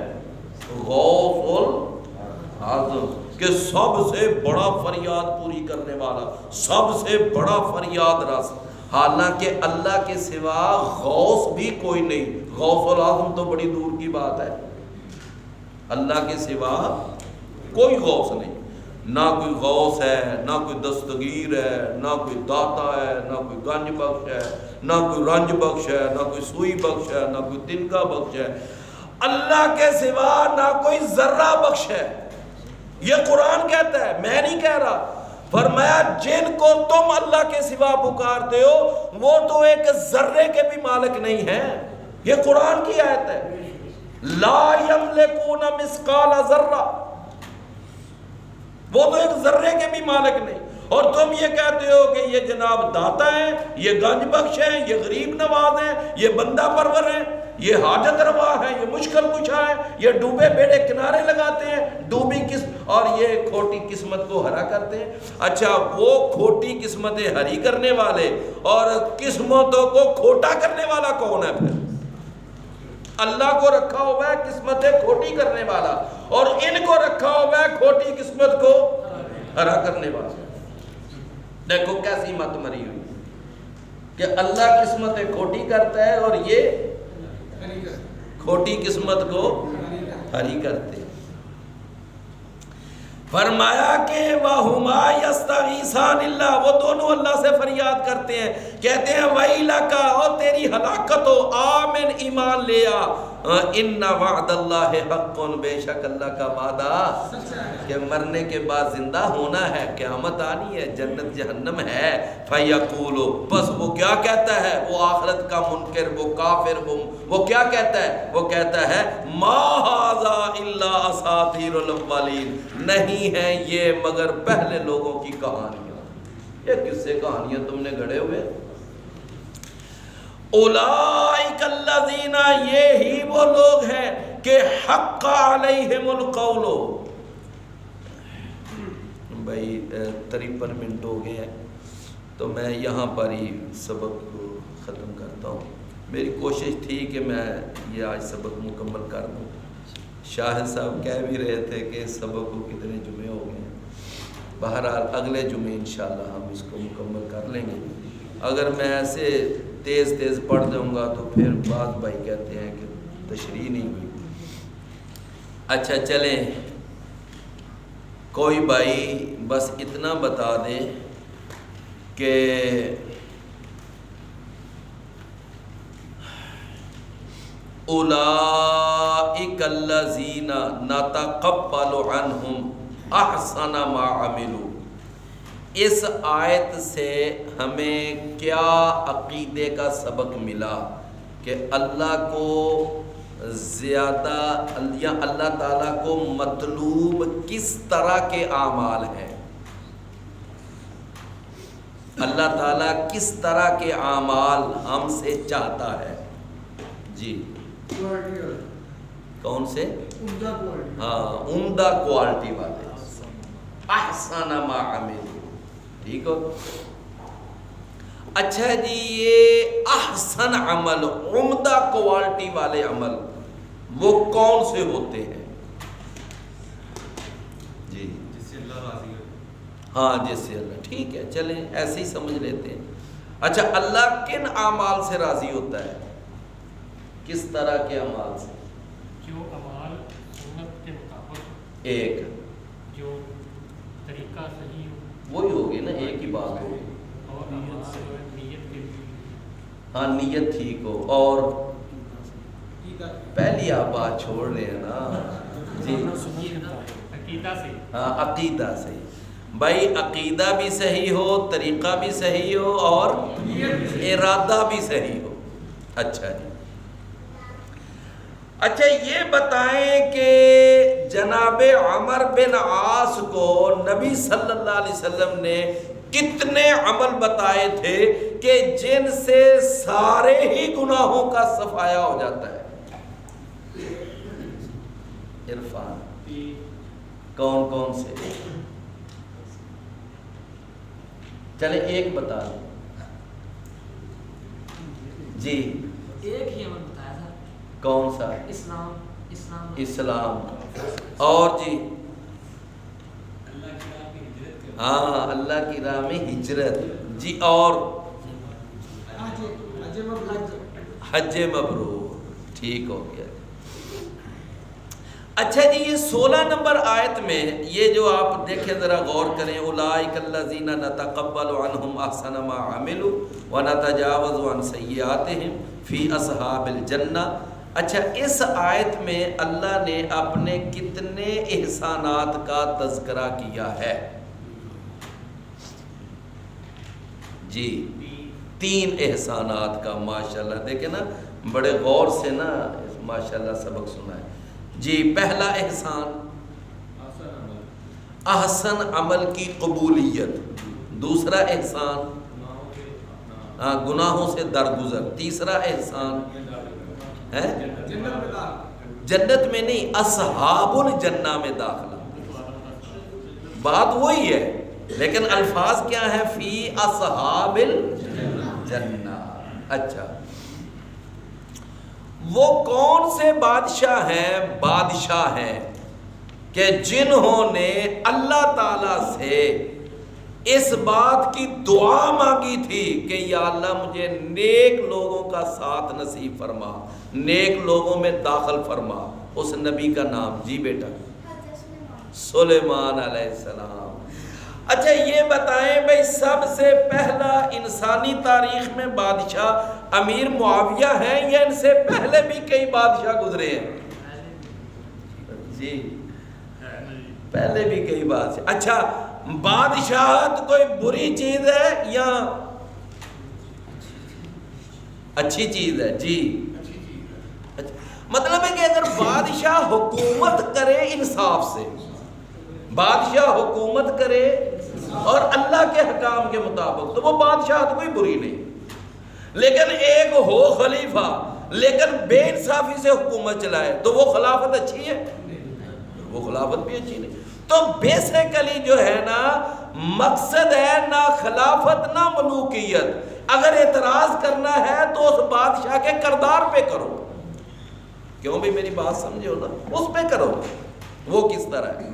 غوث العظم، کہ سب سے بڑا فریاد پوری کرنے والا، سب سے بڑا فریاد رس۔ حالانکہ اللہ کے سوا غوث بھی کوئی نہیں، غوث العظم تو بڑی دور کی بات ہے، اللہ کے سوا کوئی غوث نہیں، نہ کوئی غوث ہے، نہ کوئی دستگیر ہے، نہ کوئی داتا ہے، نہ کوئی گنج بخش ہے، نہ کوئی رنج بخش ہے، نہ کوئی سوئی بخش ہے، نہ کوئی تنکا بخش ہے، اللہ کے سوا نہ کوئی ذرہ بخش ہے۔ یہ قرآن کہتا ہے، میں نہیں کہہ رہا۔ فرمایا جن کو تم اللہ کے سوا پکارتے ہو وہ تو ایک ذرے کے بھی مالک نہیں ہیں، یہ قرآن کی آیت ہے، لا یملکون مثقال ذرہ، وہ تو ایک ذرے کے بھی مالک نہیں، اور تم یہ کہتے ہو کہ یہ جناب داتا ہیں، یہ گنج بخش ہیں، یہ غریب نواز ہیں، یہ بندہ پرور ہیں، یہ حاجت روا ہے، یہ مشکل کشا ہے، یہ ڈوبے بیڑے کنارے لگاتے ہیں، ڈوبی اور یہ کھوٹی قسمت کو ہرا کرتے ہیں۔ اچھا وہ کھوٹی قسمتیں ہری کرنے والے اور قسمتوں کو کھوٹا کرنے والا کون ہے؟ پھر اللہ کو رکھا ہوا ہے قسمتیں کھوٹی کرنے والا، اور ان کو رکھا ہوا ہے کھوٹی قسمت کو ہرا کرنے والا۔ دیکھو کیسی مت مری ہوئی کہ اللہ قسمتیں کھوٹی کرتا ہے اور یہ کھوٹی قسمت کو ہری کرتے۔ فرمایا کہ وَهُمَا يَسْتَغِيثَانِ اللَّهِ، وہ دونوں اللہ سے فریاد کرتے ہیں، کہتے ہیں وَيْلَكَ، او تیری ہلاکت ہو، آمن ایمان لے آ، اِنَّ وَعْدَ اللَّهِ حَقٌّ، بے شک اللہ کا وعدہ کہ مرنے کے بعد زندہ ہونا ہے، قیامت آنی ہے، جنت جہنم ہے۔ فَيَقُولُ، بس وہ کیا کہتا ہے، وہ آخرت کا منکر، وہ کافر، وہ کیا کہتا ہے، وہ کہتا ہے مَا هَذَا إِلَّا أَسَاطِيرُ الْأَوَّلِينَ، نہیں ہے یہ مگر پہلے لوگوں کی کہانیاں، یہ کس سے کہانیاں تم نے گھڑے ہوئے۔ اولئک الذین، یہ ہی وہ لوگ ہیں کہ حق علیہم القول، بھائی 53 منٹ ہو گئے ہیں تو میں یہاں پر ہی سبق کو ختم کرتا ہوں۔ میری کوشش تھی کہ میں یہ آج سبق مکمل کر دوں، شاہد صاحب کہہ بھی رہے تھے کہ اس سبق کو کتنے جمعے ہو گئے ہیں، بہرحال اگلے جمعے انشاءاللہ ہم اس کو مکمل کر لیں گے۔ اگر میں ایسے تیز پڑھ دوں گا تو پھر بعض بھائی کہتے ہیں کہ تشریح نہیں ہوئی۔ اچھا چلیں، کوئی بھائی بس اتنا بتا دیں کہ اولئک الذین نتقبل عنہم احسن ما عملوا، اس آیت سے ہمیں کیا عقیدے کا سبق ملا کہ اللہ کو زیادہ یا اللہ تعالیٰ کو مطلوب کس طرح کے اعمال ہیں، اللہ تعالیٰ کس طرح کے اعمال ہم سے چاہتا ہے۔ جی کون سے؟ ہاں، عمدہ کوالٹی والے، احسن ما عملوا، ٹھیک ہو۔ اچھا جی، یہ احسن عمل، عمدہ کوالٹی والے عمل وہ کون سے ہوتے ہیں؟ جی جس سے اللہ راضی ہو۔ ہاں، جس سے اللہ، ٹھیک ہے چلیں ایسے ہی سمجھ لیتے ہیں۔ اچھا، اللہ کن اعمال سے راضی ہوتا ہے؟ کس طرح کے اعمال سے؟ جو اعمال سنت کے مطابق، ایک جو طریقہ صحیح ہو، وہی ہوگی نا، ایک ہی بات ہوگی۔ اور اعمال جو ہے نیت کے بھی، ہاں نیت ٹھیک ہو، اور پہلی آپ بات چھوڑ رہے ہیں نا جی، عقیدہ سے، ہاں عقیدہ صحیح، بھائی عقیدہ بھی صحیح ہو، طریقہ بھی صحیح ہو، اور ارادہ بھی صحیح ہو۔ اچھا جی، اچھا یہ بتائیں کہ جناب عمر بن عاص کو نبی صلی اللہ علیہ وسلم نے کتنے عمل بتائے تھے کہ جن سے سارے ہی گناہوں کا صفایا ہو جاتا ہے؟ عرفان کون کون سے؟ چلے ایک بتا دیں جی۔ ایک ہی عمل بتایا تھا، کون سا؟ اسلام، اور جی ہاں اللہ کی راہ میں ہجرت جی، اور حج مبرور، ٹھیک ہو گیا۔ اچھا جی، یہ 16 نمبر آیت میں یہ جو آپ دیکھیں ذرا غور کریں، اولئک الذین نتقبل عنہم احسن ما عملوا ونتجاوز عن سیئاتہم فی اصحاب الجنہ۔ اچھا، اس آیت میں اللہ نے اپنے کتنے احسانات کا تذکرہ کیا ہے؟ جی 3 احسانات کا، ماشاءاللہ دیکھیں نا بڑے غور سے نا ماشاءاللہ سبق سنا ہے جی۔ پہلا احسان احسن عمل کی قبولیت، دوسرا احسان گناہوں سے درگزر، تیسرا احسان ہے جنت میں نہیں، اصحاب الجنہ میں داخلہ۔ بات وہی ہے لیکن الفاظ کیا ہے؟ فی اصحاب الجنہ۔ اچھا، وہ کون سے بادشاہ ہیں؟ بادشاہ ہیں کہ جنہوں نے اللہ تعالیٰ سے اس بات کی دعا مانگی تھی کہ یا اللہ مجھے نیک لوگوں کا ساتھ نصیب فرما، نیک لوگوں میں داخل فرما۔ اس نبی کا نام؟ جی بیٹا سلیمان علیہ السلام۔ اچھا یہ بتائیں بھائی سب سے پہلا انسانی تاریخ میں بادشاہ امیر معاویہ ہیں یا ان سے پہلے بھی کئی بادشاہ گزرے ہیں؟ جی پہلے بھی کئی بادشاہ۔ اچھا بادشاہت کوئی بری چیز ہے یا اچھی چیز ہے؟ جی مطلب ہے کہ اگر بادشاہ حکومت کرے انصاف سے، بادشاہ حکومت کرے اور اللہ کے حکام کے مطابق، تو وہ بادشاہت کوئی بری نہیں۔ لیکن ایک ہو خلیفہ لیکن بے انصافی سے حکومت چلائے تو وہ خلافت اچھی ہے؟ وہ خلافت بھی اچھی نہیں۔ تو بیسیکلی جو ہے نا مقصد ہے نہ خلافت نہ ملوکیت۔ اگر اعتراض کرنا ہے تو اس بادشاہ کے کردار پہ کرو، کیوں بھی میری بات سمجھے ہو نا، اس پہ کرو وہ کس طرح ہے۔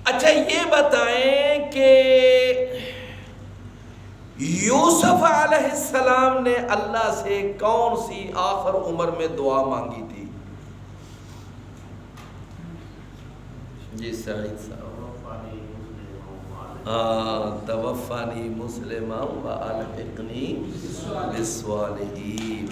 اچھا یہ بتائیں کہ یوسف علیہ السلام نے اللہ سے کون سی آخر عمر میں دعا مانگی تھی؟ جی سعید صاحب۔ توفانی مسلما والحقنی بالصالحین۔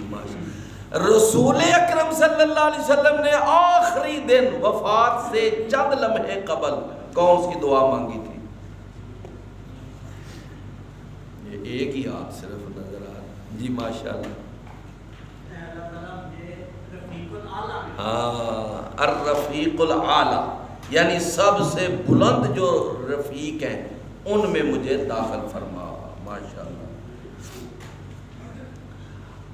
رسول اکرم صلی اللہ علیہ وسلم نے آخری دن وفات سے چند لمحے قبل کون سی دعا مانگی تھی؟ یہ ایک ہی ہاتھ صرف نظر آ رہا۔ جی ماشاءاللہ۔ الرفیق الاعلی، یعنی سب سے بلند جو رفیق ہیں ان میں مجھے داخل فرما، ماشاءاللہ۔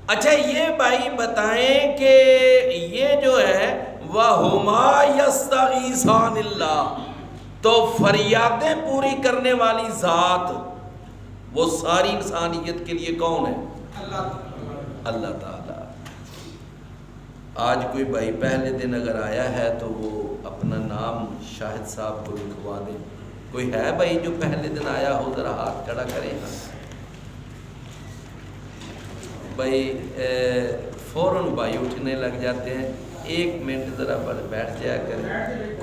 اچھا یہ بھائی بتائیں کہ یہ جو ہے وَهُمَا يَسْتَغِيثَانِ اللَّهِ، تو فریادیں پوری کرنے والی ذات وہ ساری انسانیت کے لیے کون ہے؟ اللہ تعالیٰ۔ آج کوئی بھائی پہلے دن اگر آیا ہے تو وہ اپنا نام شاہد صاحب کو لکھوا دیں۔ کوئی ہے بھائی جو پہلے دن آیا ہو؟ ذرا ہاتھ کھڑا کریں۔ بھائی فوراً بھائی اٹھنے لگ جاتے ہیں، 1 منٹ ذرا بیٹھ جایا کریں۔